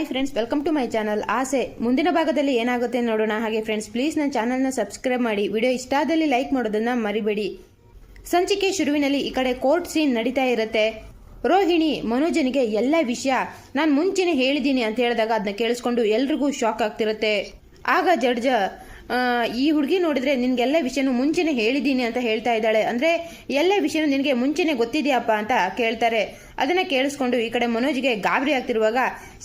Hi friends, welcome to my channel ಆಸೆ. ಮುಂದಿನ ಭಾಗದಲ್ಲಿ ಏನಾಗುತ್ತೆ ನೋಡೋಣ. ಹಾಗೆ ಫ್ರೆಂಡ್ಸ್, ಪ್ಲೀಸ್ ನನ್ನ ಚಾನಲ್ನ ಸಬ್ಸ್ಕ್ರೈಬ್ ಮಾಡಿ. ವಿಡಿಯೋ ಇಷ್ಟ ಆದಲ್ಲಿ ಲೈಕ್ ಮಾಡೋದನ್ನ ಮರಿಬೇಡಿ. ಸಂಚಿಕೆ ಶುರುವಿನಲ್ಲಿ ಈ ಕಡೆ ಕೋರ್ಟ್ ಸೀನ್ ನಡೀತಾ ಇರುತ್ತೆ. ರೋಹಿಣಿ ಮನೋಜನಿಗೆ ಎಲ್ಲ ವಿಷಯ ನಾನು ಮುಂಚೆನೆ ಹೇಳಿದ್ದೀನಿ ಅಂತ ಹೇಳಿದಾಗ ಅದನ್ನ ಕೇಳಿಸ್ಕೊಂಡು ಎಲ್ರಿಗೂ ಶಾಕ್ ಆಗ್ತಿರುತ್ತೆ. ಆಗ ಜಡ್ಜ್ ಈ ಹುಡುಗಿ ನೋಡಿದ್ರೆ ನಿನ್ಗೆಲ್ಲ ವಿಷಯನೂ ಮುಂಚೆನೆ ಹೇಳಿದ್ದೀನಿ ಅಂತ ಹೇಳ್ತಾ ಇದ್ದಾಳೆ. ಅಂದ್ರೆ ಎಲ್ಲ ವಿಷಯನೂ ನಿನಗೆ ಮುಂಚೆನೆ ಗೊತ್ತಿದೆಯಪ್ಪ ಅಂತ ಕೇಳ್ತಾರೆ. ಅದನ್ನ ಕೇಳಿಸ್ಕೊಂಡು ಈ ಕಡೆ ಮನೋಜ್ಗೆ ಗಾಬರಿ ಆಗ್ತಿರುವಾಗ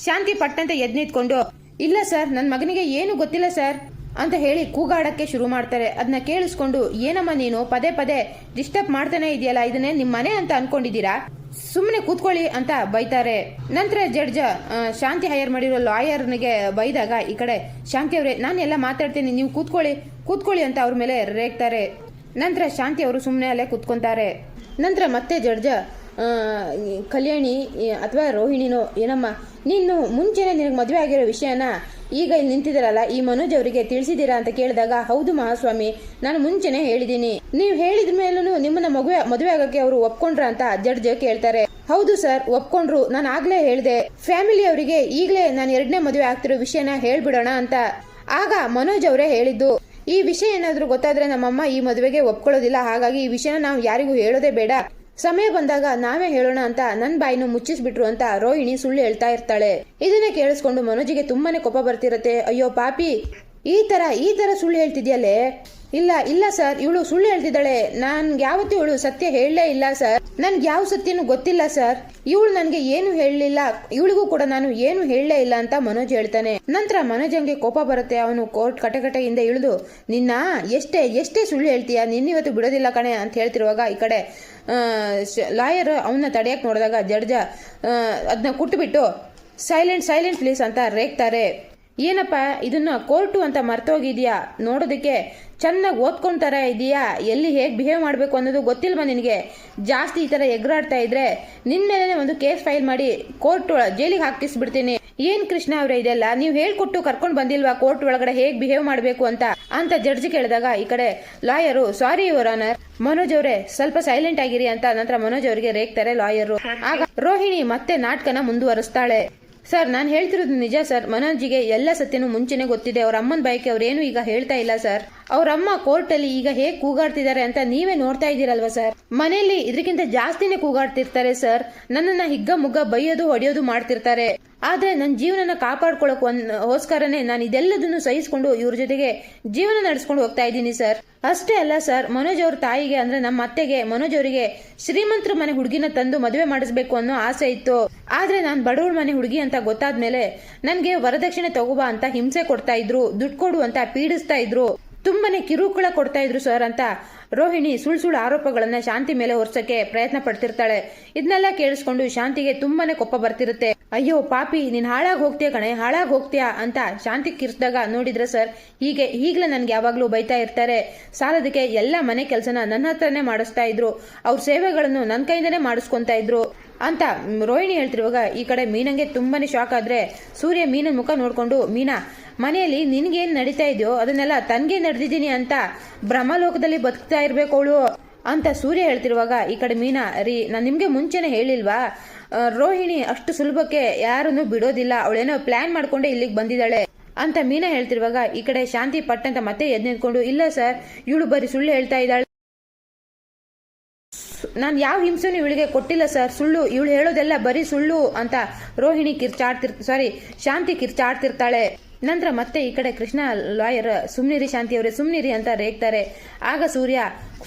ಶಾಂತಿ ಪಟ್ಟಂತೆ ಎದ್ದು ನಿಂತ್ಕೊಂಡು, ಇಲ್ಲ ಸರ್, ನನ್ನ ಮಗನಿಗೆ ಏನು ಗೊತ್ತಿಲ್ಲ ಸರ್ ಅಂತ ಹೇಳಿ ಕೂಗಾಡಕ್ಕೆ ಶುರು ಮಾಡ್ತಾರೆ. ಅದನ್ನ ಕೇಳಿಸ್ಕೊಂಡು, ಏನಮ್ಮ ನೀನು ಪದೇ ಪದೇ ಡಿಸ್ಟರ್ಬ್ ಮಾಡ್ತಾನೆ ಇದೆಯಲ್ಲ, ಇದನ್ನೇ ನಿಮ್ಮ ಮನೆ ಅಂತ ಅನ್ಕೊಂಡಿದ್ದೀರಾ, ಸುಮ್ಮನೆ ಕೂತ್ಕೊಳ್ಳಿ ಅಂತ ಬೈತಾರೆ. ನಂತರ ಜಡ್ಜ್ ಶಾಂತಿ ಹೈಯರ್ ಮಾಡಿರೋ ಲಾಯರ್ನಿಗೆ ಬೈದಾಗ ಈ ಕಡೆ ಶಾಂತಿ ಅವರೇ, ನಾನು ಎಲ್ಲ ಮಾತಾಡ್ತೀನಿ, ನೀವು ಕೂತ್ಕೊಳ್ಳಿ ಅಂತ ಅವ್ರ ಮೇಲೆ ರೇಗ್ತಾರೆ. ನಂತರ ಶಾಂತಿ ಅವರು ಸುಮ್ಮನೆ ಅಲ್ಲೇ ಕೂತ್ಕೊಂತಾರೆ. ನಂತರ ಮತ್ತೆ ಜಡ್ಜ್ ಕಲ್ಯಾಣಿ ಅಥವಾ ರೋಹಿಣಿನೋ, ಏನಮ್ಮ ನೀನು ಮುಂಚೆನೆ ನಿನಗೆ ಮದುವೆ ಆಗಿರೋ ವಿಷಯನ ಈಗ ಇಲ್ಲಿ ನಿಂತಿದ್ದಾರಲ್ಲ ಈ ಮನೋಜ್ ಅವರಿಗೆ ತಿಳಿಸಿದ್ದೀರಾ ಅಂತ ಕೇಳಿದಾಗ, ಹೌದು ಮಹಾಸ್ವಾಮಿ, ನಾನು ಮುಂಚೆನೆ ಹೇಳಿದ್ದೀನಿ. ನೀವು ಹೇಳಿದ ಮೇಲೂ ನಿಮ್ಮನ್ನ ಮದುವೆ ಆಗಕ್ಕೆ ಅವರು ಒಪ್ಕೊಂಡ್ರ ಅಂತ ಜಡ್ಜ್ ಕೇಳ್ತಾರೆ. ಹೌದು ಸರ್, ಒಪ್ಕೊಂಡ್ರು. ನಾನು ಆಗ್ಲೇ ಹೇಳಿದೆ ಫ್ಯಾಮಿಲಿ ಅವರಿಗೆ ಈಗಲೇ ನಾನು ಎರಡನೇ ಮದುವೆ ಆಗ್ತಿರೋ ವಿಷಯನ ಹೇಳ್ಬಿಡೋಣ ಅಂತ. ಆಗ ಮನೋಜ್ ಅವರೇ ಹೇಳಿದ್ದು, ಈ ವಿಷಯ ಏನಾದ್ರೂ ಗೊತ್ತಾದ್ರೆ ನಮ್ಮಮ್ಮ ಈ ಮದುವೆಗೆ ಒಪ್ಕೊಳ್ಳೋದಿಲ್ಲ, ಹಾಗಾಗಿ ಈ ವಿಷಯನ ನಾವು ಯಾರಿಗೂ ಹೇಳೋದೇ ಬೇಡ, ಸಮಯ ಬಂದಾಗ ನಾವೇ ಹೇಳೋಣ ಅಂತ ನನ್ನ ಬಾಯಿನ ಮುಚ್ಚಿಸ್ಬಿಟ್ರು ಅಂತ ರೋಹಿಣಿ ಸುಳ್ಳು ಹೇಳ್ತಾ ಇರ್ತಾಳೆ. ಇದನ್ನೇ ಕೇಳಿಸ್ಕೊಂಡು ಮನೋಜಿಗೆ ತುಂಬಾನೇ ಕೋಪ ಬರ್ತಿರತ್ತೆ. ಅಯ್ಯೋ ಪಾಪಿ, ಈ ತರ ಸುಳ್ಳು ಹೇಳ್ತಿದ್ಯಲ್ಲೇ. ಇಲ್ಲ ಸರ್, ಇವಳು ಸುಳ್ಳು ಹೇಳ್ತಿದ್ದಾಳೆ. ನನ್ಗೆ ಯಾವತ್ತೂ ಇವಳು ಸತ್ಯ ಹೇಳಲೇ ಇಲ್ಲ ಸರ್, ನನ್ಗೆ ಯಾವ ಸತ್ಯನೂ ಗೊತ್ತಿಲ್ಲ ಸರ್, ಇವಳು ನನ್ಗೆ ಏನು ಹೇಳಲಿಲ್ಲ, ಇವಳಿಗೂ ಕೂಡ ನಾನು ಏನು ಹೇಳಲೇ ಇಲ್ಲ ಅಂತ ಮನೋಜ್ ಹೇಳ್ತಾನೆ. ನಂತರ ಮನೋಜಂಗೆ ಕೋಪ ಬರುತ್ತೆ. ಅವನು ಕೋರ್ಟ್ ಕಟಕಟೆಯಿಂದ ಇಳಿದು, ನಿನ್ನ ಎಷ್ಟೇ ಸುಳ್ಳು ಹೇಳ್ತೀಯ, ನಿನ್ನಿವತ್ತು ಬಿಡೋದಿಲ್ಲ ಕಣೆ ಅಂತ ಹೇಳ್ತಿರುವಾಗ ಈ ಕಡೆ ಲಾಯರ್ ಅವನ್ನ ತಡೆಯಕ್ಕೆ ನೋಡಿದಾಗ ಜಡ್ಜ ಅದನ್ನ ಕುಟ್ಬಿಟ್ಟು ಸೈಲೆಂಟ್ ಪ್ಲೀಸ್ ಅಂತ ರೇಗ್ತಾರೆ. ಏನಪ್ಪ ಇದನ್ನ ಕೋರ್ಟು ಅಂತ ಮರ್ತೋಗಿದ್ಯಾ, ನೋಡೋದಕ್ಕೆ ಚೆನ್ನಾಗಿ ಓದ್ಕೊಂತಾರ ಇದೆಯಾ, ಎಲ್ಲಿ ಹೇಗೆ ಬಿಹೇವ್ ಮಾಡಬೇಕು ಅನ್ನೋದು ಗೊತ್ತಿಲ್ವಾ ನಿನಗೆ, ಜಾಸ್ತಿ ಈ ಥರ ಎಗರಾಡ್ತಾ ಇದ್ರೆ ನಿನ್ನ ಮೇಲೆ ಒಂದು ಕೇಸ್ ಫೈಲ್ ಮಾಡಿ ಕೋರ್ಟ್ ಜೈಲಿಗೆ ಹಾಕಿಸ್ಬಿಡ್ತೀನಿ. ಏನ್ ಕೃಷ್ಣ ಅವರೇ ಇದೆಲ್ಲ ನೀವು ಹೇಳ್ಕೊಟ್ಟು ಕರ್ಕೊಂಡು ಬಂದಿಲ್ವಾ ಕೋರ್ಟ್ ಒಳಗಡೆ ಹೇಗೆ ಬಿಹೇವ್ ಮಾಡಬೇಕು ಅಂತ ಜಡ್ಜ್ ಕೇಳಿದಾಗ ಈ ಕಡೆ lawyer, sorry your honour, Manoj ಅವರೇ ಸ್ವಲ್ಪ ಸೈಲೆಂಟ್ ಆಗಿರಿ ಅಂತ ನಂತರ ಮನೋಜ್ ಅವರಿಗೆ ರೇಗ್ತಾರೆ ಲಾಯರು. ಆಗ ರೋಹಿಣಿ ಮತ್ತೆ ನಾಟಕನ ಮುಂದುವರಿಸ್ತಾಳೆ. ಸರ್, ನಾನು ಹೇಳ್ತಿರೋದು ನಿಜ ಸರ್, ಮನೋಜ್ಗೆ ಎಲ್ಲ ಸತ್ಯನೂ ಮುಂಚೆನೆ ಗೊತ್ತಿದೆ. ಅವ್ರ ಅಮ್ಮನ ಬಯಕೆ ಅವ್ರೇನು ಈಗ ಹೇಳ್ತಾ ಇಲ್ಲ ಸರ್. ಅವ್ರ ಅಮ್ಮ ಕೋರ್ಟ್ ಅಲ್ಲಿ ಈಗ ಹೇಗ್ ಕೂಗಾಡ್ತಿದ್ದಾರೆ ಅಂತ ನೀವೇ ನೋಡ್ತಾ ಇದ್ದೀರಲ್ವಾ ಸರ್. ಮನೆಯಲ್ಲಿ ಇದಕ್ಕಿಂತ ಜಾಸ್ತಿನೇ ಕೂಗಾಡ್ತಿರ್ತಾರೆ ಸರ್. ನನ್ನನ್ನ ಹಿಗ್ಗ ಮುಗ್ಗ ಬೈಯೋದು ಹೊಡೆಯೋದು ಮಾಡ್ತಿರ್ತಾರೆ. ಆದ್ರೆ ನನ್ನ ಜೀವನನ ಕಾಪಾಡ್ಕೊಳ್ಳೋಕೋಸ್ಕರನೇ ನಾನು ಇದೆಲ್ಲದನ್ನು ಸಹಿಸ್ಕೊಂಡು ಇವ್ರ ಜೊತೆಗೆ ಜೀವನ ನಡೆಸ್ಕೊಂಡು ಹೋಗ್ತಾ ಇದ್ದೀನಿ ಸರ್. ಅಷ್ಟೇ ಅಲ್ಲ ಸರ್, ಮನೋಜ್ ಅವ್ರ ತಾಯಿಗೆ ಅಂದ್ರೆ ನಮ್ಮ ಅತ್ತೆಗೆ ಮನೋಜ್ ಅವರಿಗೆ ಶ್ರೀಮಂತರ ಮನೆ ಹುಡುಗಿನ ತಂದು ಮದುವೆ ಮಾಡಿಸ್ಬೇಕು ಅನ್ನೋ ಆಸೆ ಇತ್ತು. ಆದ್ರೆ ನಾನು ಬಡವರ ಮನೆ ಹುಡುಗಿ ಅಂತ ಗೊತ್ತಾದ್ಮೇಲೆ ನನ್ಗೆ ವರದಕ್ಷಿಣೆ ತಗೋಬಾ ಅಂತ ಹಿಂಸೆ ಕೊಡ್ತಾ ಇದ್ರು, ದುಡ್ಡು ಕೊಡು ಅಂತ ಪೀಡಿಸ್ತಾ ಇದ್ರು, ತುಂಬಾನೇ ಕಿರುಕುಳ ಕೊಡ್ತಾ ಇದ್ರು ಸರ್ ಅಂತ ರೋಹಿಣಿ ಸುಳ್ಳು ಆರೋಪಗಳನ್ನ ಶಾಂತಿ ಮೇಲೆ ಹೊರ್ಸಕ್ಕೆ ಪ್ರಯತ್ನ ಪಡ್ತಿರ್ತಾಳೆ. ಇದನ್ನೆಲ್ಲ ಕೇಳಿಸ್ಕೊಂಡು ಶಾಂತಿಗೆ ತುಂಬಾನೇ ಕೋಪ ಬರ್ತಿರುತ್ತೆ. ಅಯ್ಯೋ ಪಾಪಿ, ನೀನ್ ಹಾಳಾಗಿ ಹೋಗ್ತೀಯ ಕಣೆ, ಹಾಳಾಗಿ ಹೋಗ್ತೀಯಾ ಅಂತ ಶಾಂತಿ ಕಿರ್ಸಿದಾಗ ನೋಡಿದ್ರೆ ಸರ್, ಈಗಲೇ ನನ್ಗೆ ಯಾವಾಗ್ಲೂ ಬೈತಾ ಇರ್ತಾರೆ. ಸಾಲದಕ್ಕೆ ಎಲ್ಲ ಮನೆ ಕೆಲಸನ ನನ್ನ ಹತ್ರನೇ ಮಾಡಿಸ್ತಾ ಇದ್ರು, ಅವ್ರ ಸೇವೆಗಳನ್ನು ನನ್ನ ಕೈಯಿಂದನೇ ಮಾಡಿಸ್ಕೊಂತಾ ಇದ್ರು ಅಂತ ರೋಹಿಣಿ ಹೇಳ್ತಿರುವಾಗ ಈ ಕಡೆ ಮೀನಂಗೆ ತುಂಬಾನೇ ಶಾಕ್ ಆದ್ರೆ ಸೂರ್ಯ ಮೀನನ್ ಮುಖ ನೋಡ್ಕೊಂಡು, ಮೀನಾ, ಮನೆಯಲ್ಲಿ ನಿನ್ಗೇನ್ ನಡೀತಾ ಇದೆಯೋ ಅದನ್ನೆಲ್ಲ ತನ್ಗೆ ನಡೆದಿದ್ದೀನಿ ಅಂತ ಬ್ರಹ್ಮಲೋಕದಲ್ಲಿ ಬದುಕ್ತಾ ಇರ್ಬೇಕು ಅವಳು ಅಂತ ಸೂರ್ಯ ಹೇಳ್ತಿರುವಾಗ ಈ ಕಡೆ ಮೀನಾ, ರೀ ನಾನು ನಿಮ್ಗೆ ಮುಂಚೆನೆ ಹೇಳಿಲ್ವಾ, ರೋಹಿಣಿ ಅಷ್ಟು ಸುಲಭಕ್ಕೆ ಯಾರನ್ನು ಬಿಡೋದಿಲ್ಲ, ಅವಳೇನೋ ಪ್ಲಾನ್ ಮಾಡ್ಕೊಂಡೆ ಇಲ್ಲಿಗೆ ಬಂದಿದ್ದಾಳೆ ಅಂತ ಮೀನಾ ಹೇಳ್ತಿರುವಾಗ ಈ ಕಡೆ ಶಾಂತಿ ಪಟ್ಟಂತ ಮತ್ತೆ ಎದ್ದು ನಿಂತ್ಕೊಂಡು, ಇಲ್ಲ ಸರ್, ಇವಳು ಬರೀ ಸುಳ್ಳು ಹೇಳ್ತಾ ಇದ್ದಾಳೆ, ನಾನು ಯಾವ ಹಿಂಸೆನೂ ಇವಳಿಗೆ ಕೊಟ್ಟಿಲ್ಲ ಸರ್, ಸುಳ್ಳು, ಇವಳು ಹೇಳೋದೆಲ್ಲ ಬರೀ ಸುಳ್ಳು ಅಂತ ರೋಹಿಣಿ ಶಾಂತಿ ಕಿರ್ಚಾಡ್ತಿರ್ತಾಳೆ. ನಂತರ ಮತ್ತೆ ಈ ಕಡೆ ಕೃಷ್ಣ ಲಾಯರ್, ಸುಮ್ನಿರಿ ಶಾಂತಿ ಅವರೇ, ಸುಮ್ನಿರಿ ಅಂತ ರೇಗ್ತಾರೆ. ಆಗ ಸೂರ್ಯ,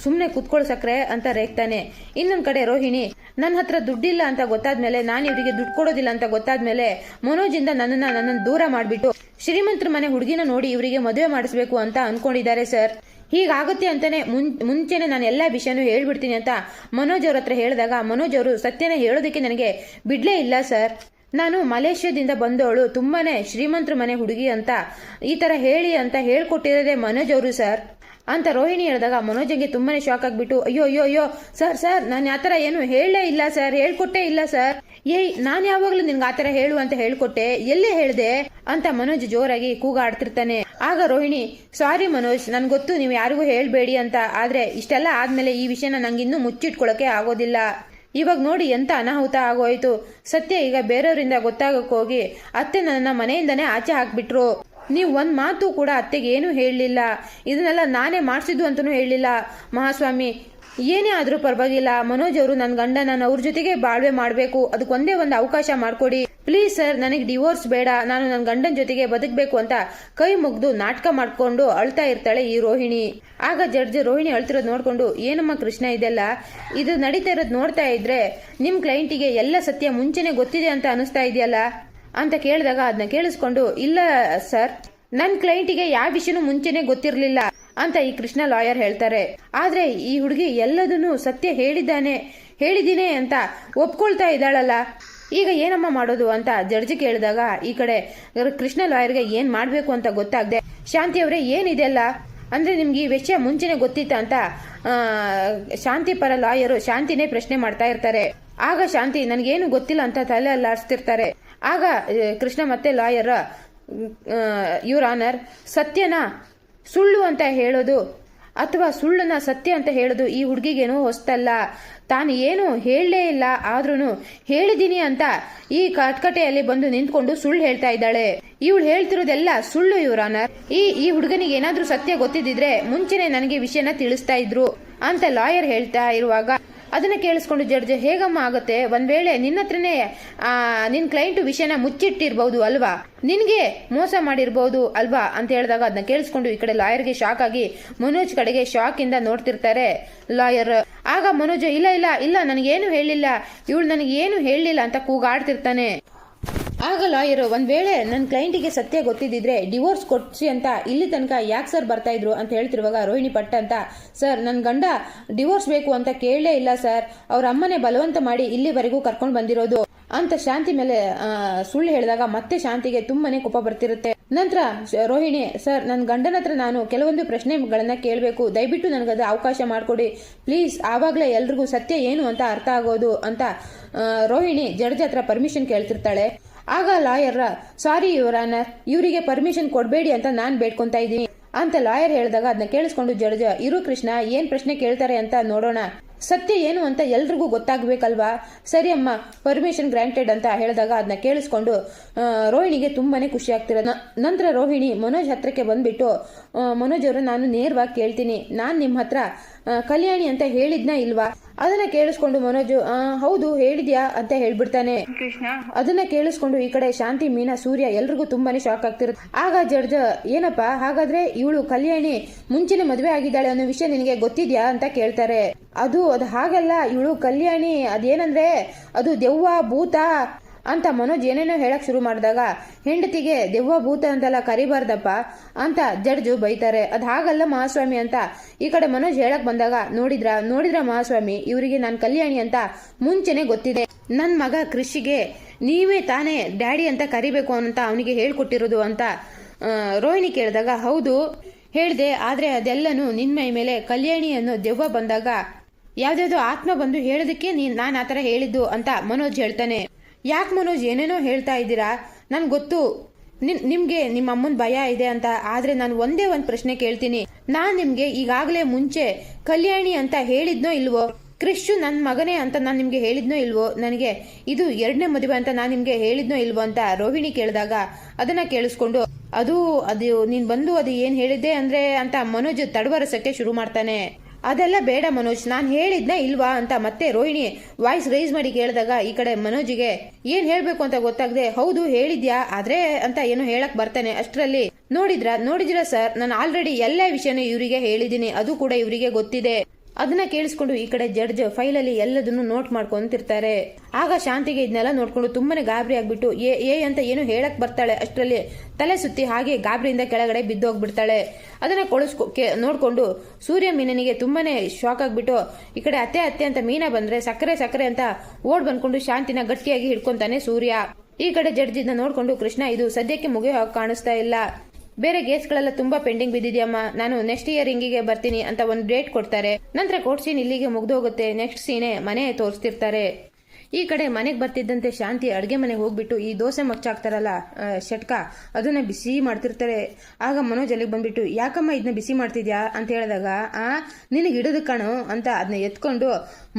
ಸುಮ್ನೆ ಕುತ್ಕೊಳ್ಳೋ ಸಕ್ರೆ ಅಂತ ರೇಗ್ತಾನೆ. ಇನ್ನೊಂದ್ ಕಡೆ ರೋಹಿಣಿ, ನನ್ನ ಹತ್ರ ದುಡ್ಡಿಲ್ಲ ಅಂತ ಗೊತ್ತಾದ್ಮೇಲೆ, ನಾನು ಇವರಿಗೆ ದುಡ್ಡು ಕೊಡೋದಿಲ್ಲ ಅಂತ ಗೊತ್ತಾದ್ಮೇಲೆ ಮನೋಜಿಂದ ನನ್ನನ್ನು ದೂರ ಮಾಡ್ಬಿಟ್ಟು ಶ್ರೀಮಂತರ ಮನೆ ಹುಡುಗಿನ ನೋಡಿ ಇವರಿಗೆ ಮದುವೆ ಮಾಡಿಸ್ಬೇಕು ಅಂತ ಅನ್ಕೊಂಡಿದ್ದಾರೆ ಸರ್. ಹೀಗಾಗುತ್ತೆ ಅಂತಾನೆ ಮುಂಚೆನೆ ನಾನು ಎಲ್ಲಾ ವಿಷಯನೂ ಹೇಳ್ಬಿಡ್ತೀನಿ ಅಂತ ಮನೋಜ್ ಅವ್ರ ಹತ್ರ ಹೇಳಿದಾಗ ಮನೋಜ್ ಅವರು ಸತ್ಯನ ಹೇಳೋದಕ್ಕೆ ನನಗೆ ಬಿಡ್ಲೇ ಇಲ್ಲ ಸರ್. ನಾನು ಮಲೇಷ್ಯಾದಿಂದ ಬಂದವಳು, ತುಂಬಾನೇ ಶ್ರೀಮಂತರ ಮನೆ ಹುಡುಗಿ ಅಂತ ಈ ತರ ಹೇಳಿ ಅಂತ ಹೇಳ್ಕೊಟ್ಟಿರೋದೇ ಮನೋಜ್ ಅವರು ಸರ್ ಅಂತ ರೋಹಿಣಿ ಹೇಳಿದಾಗ ಮನೋಜ್ಗೆ ತುಂಬಾನೇ ಶಾಕ್ ಆಗ್ಬಿಟ್ಟು, ಅಯ್ಯೋ ಸರ್, ನಾನು ಆತರ ಏನು ಹೇಳಲೇ ಇಲ್ಲ ಸರ್, ಹೇಳ್ಕೊಟ್ಟೇ ಇಲ್ಲ ಸರ್. ನಾನು ಯಾವಾಗ್ಲೂ ನಿನ್ಗೆ ಆತರ ಹೇಳು ಅಂತ ಹೇಳ್ಕೊಟ್ಟೆ, ಎಲ್ಲೇ ಹೇಳ್ದೆ ಅಂತ ಮನೋಜ್ ಜೋರಾಗಿ ಕೂಗಾಡ್ತಿರ್ತಾನೆ. ಆಗ ರೋಹಿಣಿ, ಸಾರಿ ಮನೋಜ್, ನನ್ಗೆ ಗೊತ್ತು ನೀವು ಯಾರಿಗೂ ಹೇಳ್ಬೇಡಿ ಅಂತ, ಆದ್ರೆ ಇಷ್ಟೆಲ್ಲ ಆದ್ಮೇಲೆ ಈ ವಿಷಯನ ನಂಗಿನ್ನೂ ಮುಚ್ಚಿಟ್ಕೊಳಕ್ಕೆ ಆಗೋದಿಲ್ಲ. ಇವಾಗ ನೋಡಿ ಎಂತ ಅನಾಹುತ ಆಗೋಯ್ತು. ಸತ್ಯ ಈಗ ಬೇರೆಯವರಿಂದ ಗೊತ್ತಾಗಕ್ಕೋಗಿ ಅತ್ತೆ ನನ್ನ ಮನೆಯಿಂದನೇ ಆಚೆ ಹಾಕ್ಬಿಟ್ರು. ನೀವು ಒಂದು ಮಾತು ಕೂಡ ಅತ್ತೆಗೆ ಏನೂ ಹೇಳಲಿಲ್ಲ. ಇದನ್ನೆಲ್ಲ ನಾನೇ ಮಾಡಿಸಿದ್ದು ಅಂತಲೂ ಹೇಳಲಿಲ್ಲ. ಮಹಾಸ್ವಾಮಿ, ಏನೇ ಆದರೂ ಪರವಾಗಿಲ್ಲ, ಮನೋಜ್ ಅವರು ನನ್ನ ಗಂಡ, ನಾನು ಅವ್ರ ಜೊತೆಗೆ ಬಾಳ್ವೆ ಮಾಡಬೇಕು, ಅದಕ್ಕೊಂದೇ ಒಂದು ಅವಕಾಶ ಮಾಡಿಕೊಡಿ ಪ್ಲೀಸ್ ಸರ್. ನನಗೆ ಡಿವೋರ್ಸ್ ಬೇಡ, ನಾನು ನನ್ನ ಗಂಡನ ಜೊತೆಗೆ ಬದುಕಬೇಕು ಅಂತ ಕೈ ಮುಗ್ದು ನಾಟಕ ಮಾಡ್ಕೊಂಡು ಅಳ್ತಾ ಇರ್ತಾಳೆ ಈ ರೋಹಿಣಿ. ಆಗ ಜಡ್ಜ್ ರೋಹಿಣಿ ಅಳ್ತಿರೋದು ನೋಡ್ಕೊಂಡು, ಏನಮ್ಮ ಕೃಷ್ಣ ಇದೆಲ್ಲ, ಇದು ನಡೀತಾ ಇರೋದು ನೋಡ್ತಾ ಇದ್ರೆ ನಿಮ್ಮ ಕ್ಲೈಂಟಿಗೆ ಎಲ್ಲ ಸತ್ಯ ಮುಂಚೆನೆ ಗೊತ್ತಿದೆ ಅಂತ ಅನಿಸ್ತಾ ಇದೆಯಲ್ಲ ಅಂತ ಕೇಳಿದಾಗ ಅದನ್ನ ಕೇಳಿಸ್ಕೊಂಡು, ಇಲ್ಲ ಸರ್, ನನ್ನ ಕ್ಲೈಂಟಿಗೆ ಯಾವ ವಿಷಯನೂ ಮುಂಚೆನೆ ಗೊತ್ತಿರಲಿಲ್ಲ ಅಂತ ಈ ಕೃಷ್ಣ ಲಾಯರ್ ಹೇಳ್ತಾರೆ. ಆದ್ರೆ ಈ ಹುಡುಗಿ ಎಲ್ಲದನ್ನು ಸತ್ಯ ಹೇಳಿದ್ದೀನಿ ಅಂತ ಒಪ್ಕೊಳ್ತಾ ಇದ್ದಾಳಲ್ಲ, ಈಗ ಏನಮ್ಮ ಮಾಡೋದು ಅಂತ ಜಡ್ಜ್ ಕೇಳಿದಾಗ ಈ ಕಡೆ ಕೃಷ್ಣ ಲಾಯರ್ಗೆ ಏನ್ ಮಾಡ್ಬೇಕು ಅಂತ ಗೊತ್ತಾಗದೆ, ಶಾಂತಿ ಅವರೇ ಏನಿದೆಲ್ಲ ಅಂದ್ರೆ ನಿಮ್ಗೆ ಈ ವಿಷಯ ಮುಂಚೆನೆ ಗೊತ್ತಿತ್ತ ಅಂತ ಶಾಂತಿ ಪರ ಲಾಯರು ಶಾಂತಿನೇ ಪ್ರಶ್ನೆ ಮಾಡ್ತಾ ಇರ್ತಾರೆ. ಆಗ ಶಾಂತಿ ನನಗೇನು ಗೊತ್ತಿಲ್ಲ ಅಂತ ತಲೆ ಅಲ್ಲಾಡಿಸ್ತಿರ್ತಾರೆ. ಆಗ ಕೃಷ್ಣ ಮತ್ತೆ ಲಾಯರ್, ಯುವರ್ ಆನರ್, ಸತ್ಯನ ಸುಳ್ಳು ಅಂತ ಹೇಳೋದು ಅಥವಾ ಸುಳ್ಳನ್ನ ಸತ್ಯ ಅಂತ ಹೇಳೋದು ಈ ಹುಡುಗಿಗೇನೋ ಹೊಸ್ತಲ್ಲ. ತಾನು ಏನು ಹೇಳಲೇ ಇಲ್ಲ, ಆದ್ರೂ ಹೇಳಿದ್ದೀನಿ ಅಂತ ಈ ಕಟ್ಕಟೆಯಲ್ಲಿ ಬಂದು ನಿಂತ್ಕೊಂಡು ಸುಳ್ಳು ಹೇಳ್ತಾ ಇದ್ದಾಳೆ. ಇವಳು ಹೇಳ್ತಿರೋದೆಲ್ಲ ಸುಳ್ಳು ಯುವರ್ ಆನರ್. ಈ ಹುಡುಗನಿಗೆ ಏನಾದ್ರೂ ಸತ್ಯ ಗೊತ್ತಿದ್ದಿದ್ರೆ ಮುಂಚೆನೆ ನನಗೆ ವಿಷಯನ ತಿಳಿಸ್ತಾ ಇದ್ರು ಅಂತ ಲಾಯರ್ ಹೇಳ್ತಾ ಇರುವಾಗ ಅದನ್ನ ಕೇಳಿಸ್ಕೊಂಡು ಜಡ್ಜ್, ಹೇಗಮ್ಮ ಆಗುತ್ತೆ, ಒಂದ್ ವೇಳೆ ನಿನ್ನ ಹತ್ರನೇ ನಿನ್ ಕ್ಲೈಂಟ್ ವಿಷಯನ ಮುಚ್ಚಿಟ್ಟಿರ್ಬಹುದು ಅಲ್ವಾ, ನಿನ್ಗೆ ಮೋಸ ಮಾಡಿರ್ಬಹುದು ಅಲ್ವಾ ಅಂತ ಹೇಳಿದಾಗ ಅದನ್ನ ಕೇಳಿಸ್ಕೊಂಡು ಈ ಕಡೆ ಲಾಯರ್ಗೆ ಶಾಕ್ ಆಗಿ ಮನೋಜ್ ಕಡೆಗೆ ಶಾಕ್ ಇಂದ ನೋಡ್ತಿರ್ತಾರೆ ಲಾಯರ್. ಆಗ ಮನೋಜ್, ಇಲ್ಲ ಇಲ್ಲ ಇಲ್ಲ ನನಗೇನು ಹೇಳಿಲ್ಲ, ಇವಳು ನನಗೇನು ಹೇಳಲಿಲ್ಲ ಅಂತ ಕೂಗಾಡ್ತಿರ್ತಾನೆ. ಆಗ ಲಾಯರ್, ಒಂದ್ ವೇಳೆ ನನ್ನ ಕ್ಲೈಂಟಿಗೆ ಸತ್ಯ ಗೊತ್ತಿದ್ದಿದ್ರೆ ಡಿವೋರ್ಸ್ ಕೊಡ್ಸಿ ಅಂತ ಇಲ್ಲಿ ತನಕ ಯಾಕೆ ಸರ್ ಬರ್ತಾ ಇದ್ರು ಅಂತ ಹೇಳ್ತಿರುವಾಗ ರೋಹಿಣಿ ಪಟ್ಟ ಅಂತ, ಸರ್ ನನ್ನ ಗಂಡ ಡಿವೋರ್ಸ್ ಬೇಕು ಅಂತ ಕೇಳಲೇ ಇಲ್ಲ ಸರ್, ಅವ್ರ ಅಮ್ಮನೇ ಬಲವಂತ ಮಾಡಿ ಇಲ್ಲಿವರೆಗೂ ಕರ್ಕೊಂಡು ಬಂದಿರೋದು ಅಂತ ಶಾಂತಿ ಮೇಲೆ ಸುಳ್ಳು ಹೇಳಿದಾಗ ಮತ್ತೆ ಶಾಂತಿಗೆ ತುಂಬಾನೇ ಕೋಪ ಬರ್ತಿರುತ್ತೆ. ನಂತರ ರೋಹಿಣಿ, ಸರ್ ನನ್ನ ಗಂಡನ ಹತ್ರ ನಾನು ಕೆಲವೊಂದು ಪ್ರಶ್ನೆಗಳನ್ನ ಕೇಳಬೇಕು, ದಯವಿಟ್ಟು ನನಗದು ಅವಕಾಶ ಮಾಡಿಕೊಡಿ ಪ್ಲೀಸ್, ಆವಾಗಲೇ ಎಲ್ರಿಗೂ ಸತ್ಯ ಏನು ಅಂತ ಅರ್ಥ ಆಗೋದು ಅಂತ ರೋಹಿಣಿ ಜಡ್ಜ್ ಹತ್ರ ಪರ್ಮಿಷನ್ ಕೇಳ್ತಿರ್ತಾಳೆ. ಆಗ ಲಾಯರ್, ಸಾರಿ ಯುವರ್ ಆನರ್, ಇವರಿಗೆ ಪರ್ಮಿಷನ್ ಕೊಡಬೇಡಿ ಅಂತ ನಾನು ಬೇಡ್ಕೊಂತಾ ಇದ್ದೀನಿ ಅಂತ ಲಾಯರ್ ಹೇಳಿದಾಗ ಅದನ್ನ ಕೇಳಿಸ್ಕೊಂಡು ಜಡ್ಜ್, ಇರು ಕೃಷ್ಣ, ಏನ್ ಪ್ರಶ್ನೆ ಕೇಳ್ತಾರೆ ಅಂತ ನೋಡೋಣ, ಸತ್ಯ ಏನು ಅಂತ ಎಲ್ರಿಗೂ ಗೊತ್ತಾಗ್ಬೇಕಲ್ವಾ, ಸರಿ ಅಮ್ಮ ಪರ್ಮಿಷನ್ ಗ್ರಾಂಟೆಡ್ ಅಂತ ಹೇಳಿದಾಗ ಅದನ್ನ ಕೇಳಿಸ್ಕೊಂಡು ರೋಹಿಣಿಗೆ ತುಂಬಾನೇ ಖುಷಿ ಆಗ್ತಿರೋದು. ನಂತರ ರೋಹಿಣಿ ಮನೋಜ್ ಹತ್ರಕ್ಕೆ ಬಂದ್ಬಿಟ್ಟು, ಮನೋಜ್ ಅವರು, ನಾನು ನೇರವಾಗಿ ಕೇಳ್ತೀನಿ, ನಾನು ನಿಮ್ಮ ಹತ್ರ ಕಲ್ಯಾಣಿ ಅಂತ ಹೇಳಿದ್ನ ಇಲ್ವಾ? ಅದನ್ನ ಕೇಳಿಸ್ಕೊಂಡು ಮನೋಜ್, ಹೌದು ಹೇಳಿದ್ಯಾ ಅಂತ ಹೇಳ್ಬಿಡ್ತಾನೆ. ಕೃಷ್ಣ ಅದನ್ನ ಕೇಳಿಸ್ಕೊಂಡು ಈ ಕಡೆ ಶಾಂತಿ, ಮೀನಾ, ಸೂರ್ಯ ಎಲ್ರಿಗೂ ತುಂಬಾನೇ ಶಾಕ್ ಆಗ್ತಿರುತ್ತೆ. ಆಗ ಜಡ್ಜ್, ಏನಪ್ಪಾ ಹಾಗಾದ್ರೆ ಇವಳು ಕಲ್ಯಾಣಿ ಮುಂಚೆನೆ ಮದುವೆ ಆಗಿದ್ದಾಳೆ ಅನ್ನೋ ವಿಷಯ ನಿನಗೆ ಗೊತ್ತಿದ್ಯಾ ಅಂತ ಕೇಳ್ತಾರೆ. ಅದು ಹಾಗಲ್ಲ, ಇವಳು ಕಲ್ಯಾಣಿ ಅದೇನಂದ್ರೆ ಅದು ದೆವ್ವ ಭೂತ ಅಂತ ಮನೋಜ್ ಏನೇನೋ ಹೇಳಕ್ ಶುರು ಮಾಡಿದಾಗ, ಹೆಂಡತಿಗೆ ದೆವ್ವ ಭೂತ ಅಂತೆಲ್ಲ ಕರಿಬಾರ್ದಪ್ಪ ಅಂತ ಜಡ್ಜು ಬೈತಾರೆ. ಅದು ಹಾಗಲ್ಲ ಮಹಾಸ್ವಾಮಿ ಅಂತ ಈ ಕಡೆ ಮನೋಜ್ ಹೇಳಕ್ ಬಂದಾಗ, ನೋಡಿದ್ರ ಮಹಾಸ್ವಾಮಿ, ಇವರಿಗೆ ನಾನು ಕಲ್ಯಾಣಿ ಅಂತ ಮುಂಚೆನೆ ಗೊತ್ತಿದೆ, ನನ್ ಮಗ ಕೃಷಿಗೆ ನೀವೇ ತಾನೇ ಡ್ಯಾಡಿ ಅಂತ ಕರಿಬೇಕು ಅಂತ ಅವನಿಗೆ ಹೇಳ್ಕೊಟ್ಟಿರೋದು ಅಂತ ರೋಹಿಣಿ ಕೇಳಿದಾಗ, ಹೌದು ಹೇಳ್ದೆ, ಆದ್ರೆ ಅದೆಲ್ಲನೂ ನಿನ್ ಮೈ ಮೇಲೆ ಕಲ್ಯಾಣಿ ಅನ್ನೋ ದೆವ್ವ ಬಂದಾಗ ಯಾವ್ದಾವ್ದೋ ಆತ್ಮ ಬಂದು ಹೇಳೋದಕ್ಕೆ ನಾನು ಆತರ ಹೇಳಿದ್ದು ಅಂತ ಮನೋಜ್ ಹೇಳ್ತಾನೆ. ಯಾಕೆ ಮನೋಜ್ ಏನೇನೋ ಹೇಳ್ತಾ ಇದ್ದೀರಾ, ನನ್ಗೆ ಗೊತ್ತು ನಿಮ್ಗೆ ನಿಮ್ಮ ಅಮ್ಮನ ಭಯ ಇದೆ ಅಂತ, ಆದ್ರೆ ನಾನು ಒಂದೇ ಒಂದು ಪ್ರಶ್ನೆ ಕೇಳ್ತೀನಿ, ನಾನ್ ನಿಮ್ಗೆ ಈಗಾಗಲೇ ಮುಂಚೆ ಕಲ್ಯಾಣಿ ಅಂತ ಹೇಳಿದ್ನೋ ಇಲ್ವೋ, ಕ್ರಿಶ್ ನನ್ನ ಮಗನೇ ಅಂತ ನಾನು ನಿಮ್ಗೆ ಹೇಳಿದ್ನೋ ಇಲ್ವೋ, ನನಗೆ ಇದು 2ನೇ ಮದುವೆ ಅಂತ ನಾನು ನಿಮ್ಗೆ ಹೇಳಿದ್ನೋ ಇಲ್ವೋ ಅಂತ ರೋಹಿಣಿ ಕೇಳಿದಾಗ ಅದನ್ನ ಕೇಳಿಸ್ಕೊಂಡು, ಅದು ನೀನ್ ಬಂದು ಅದು ಏನ್ ಹೇಳಿದ್ದೆ ಅಂದ್ರೆ ಅಂತ ಮನೋಜ್ ತಡವರಸಕ್ಕೆ ಶುರು ಮಾಡ್ತಾನೆ. ಅದೆಲ್ಲ ಬೇಡ ಮನೋಜ್, ನಾನು ಹೇಳಿದ್ನ ಇಲ್ವಾ ಅಂತ ಮತ್ತೆ ರೋಹಿಣಿ ವಾಯ್ಸ್ ರೈಸ್ ಮಾಡಿ ಕೇಳಿದಾಗ ಈ ಕಡೆ ಮನೋಜ್ಗೆ ಏನ್ ಹೇಳ್ಬೇಕು ಅಂತ ಗೊತ್ತಾಗದೆ, ಹೌದು ಹೇಳಿದ್ಯಾ ಆದ್ರೆ ಅಂತ ಏನೋ ಹೇಳಕ್ ಬರ್ತಾನೆ. ಅಷ್ಟರಲ್ಲಿ ನೋಡಿದ್ರ ಸರ್, ನಾನು ಆಲ್ರೆಡಿ ಎಲ್ಲ ವಿಷಯನೂ ಇವರಿಗೆ ಹೇಳಿದ್ದೀನಿ, ಅದು ಕೂಡ ಇವರಿಗೆ ಗೊತ್ತಿದೆ. ಅದನ್ನ ಕೇಳಿಸ್ಕೊಂಡು ಈ ಕಡೆ ಜಡ್ಜ್ ಫೈಲಲ್ಲಿ ಎಲ್ಲದನ್ನು ನೋಟ್ ಮಾಡ್ಕೊಂತಿರ್ತಾರೆ. ಆಗ ಶಾಂತಿಗೆ ಇದನ್ನೆಲ್ಲ ನೋಡ್ಕೊಂಡು ತುಂಬಾನೇ ಗಾಬರಿ ಆಗ್ಬಿಟ್ಟು ಏ ಅಂತ ಏನು ಹೇಳಕ್ ಬರ್ತಾಳೆ. ಅಷ್ಟರಲ್ಲಿ ತಲೆ ಸುತ್ತಿ ಹಾಗೆ ಗಾಬರಿಯಿಂದ ಕೆಳಗಡೆ ಬಿದ್ದೋಗ್ಬಿಡ್ತಾಳೆ. ಅದನ್ನ ನೋಡ್ಕೊಂಡು ಸೂರ್ಯ ಮೀನನಿಗೆ ತುಂಬಾನೇ ಶಾಕ್ ಆಗ್ಬಿಟ್ಟು ಈ ಕಡೆ ಅತ್ತೆ ಅಂತ ಮೀನಾ ಬಂದ್ರೆ ಸಕ್ಕರೆ ಅಂತ ಓಡ್ ಬಂದ್ಕೊಂಡು ಶಾಂತಿನ ಗಟ್ಟಿಯಾಗಿ ಹಿಡ್ಕೊಂತಾನೆ ಸೂರ್ಯ. ಈ ಕಡೆ ಜಡ್ಜ್ ಇದನ್ನ ನೋಡ್ಕೊಂಡು, ಕೃಷ್ಣ ಇದು ಸದ್ಯಕ್ಕೆ ಮುಗಿಯೋ ಕಾಣಿಸ್ತಾ ಇಲ್ಲ, ಬೇರೆ ಕೇಸ್ಗಳೆಲ್ಲ ತುಂಬಾ ಪೆಂಡಿಂಗ್ ಬಿದ್ದಿದ್ಯಮ್ಮ, ನಾನು ನೆಕ್ಸ್ಟ್ ಇಯರಿಂಗಿಗೆ ಬರ್ತೀನಿ ಅಂತ ಒಂದು ಡೇಟ್ ಕೊಡ್ತಾರೆ. ನಂತರ ಕೋರ್ಟ್ ಸೀನ್ ಇಲ್ಲಿಗೆ ಮುಗ್ದೋಗುತ್ತೆ. ನೆಕ್ಸ್ಟ್ ಸೀನೆ ಮನೆ ತೋರಿಸ್ತಿರ್ತಾರೆ. ಈ ಕಡೆ ಮನೆಗೆ ಬರ್ತಿದ್ದಂತೆ ಶಾಂತಿ ಅಡುಗೆ ಮನೆಗೆ ಹೋಗ್ಬಿಟ್ಟು ಈ ದೋಸೆ ಮಚ್ಚಾಕ್ತಾರಲ್ಲ ಷಟ್ಕ ಅದನ್ನ ಬಿಸಿ ಮಾಡ್ತಿರ್ತಾರೆ. ಆಗ ಮನೋಜ್ ಅಲ್ಲಿಗೆ ಬಂದ್ಬಿಟ್ಟು ಯಾಕಮ್ಮ ಇದನ್ನ ಬಿಸಿ ಮಾಡ್ತಿದ್ಯಾ ಅಂತ ಹೇಳಿದಾಗ ನಿನಗೆ ಹಿಡಿದು ಕಣು ಅಂತ ಅದನ್ನ ಎತ್ಕೊಂಡು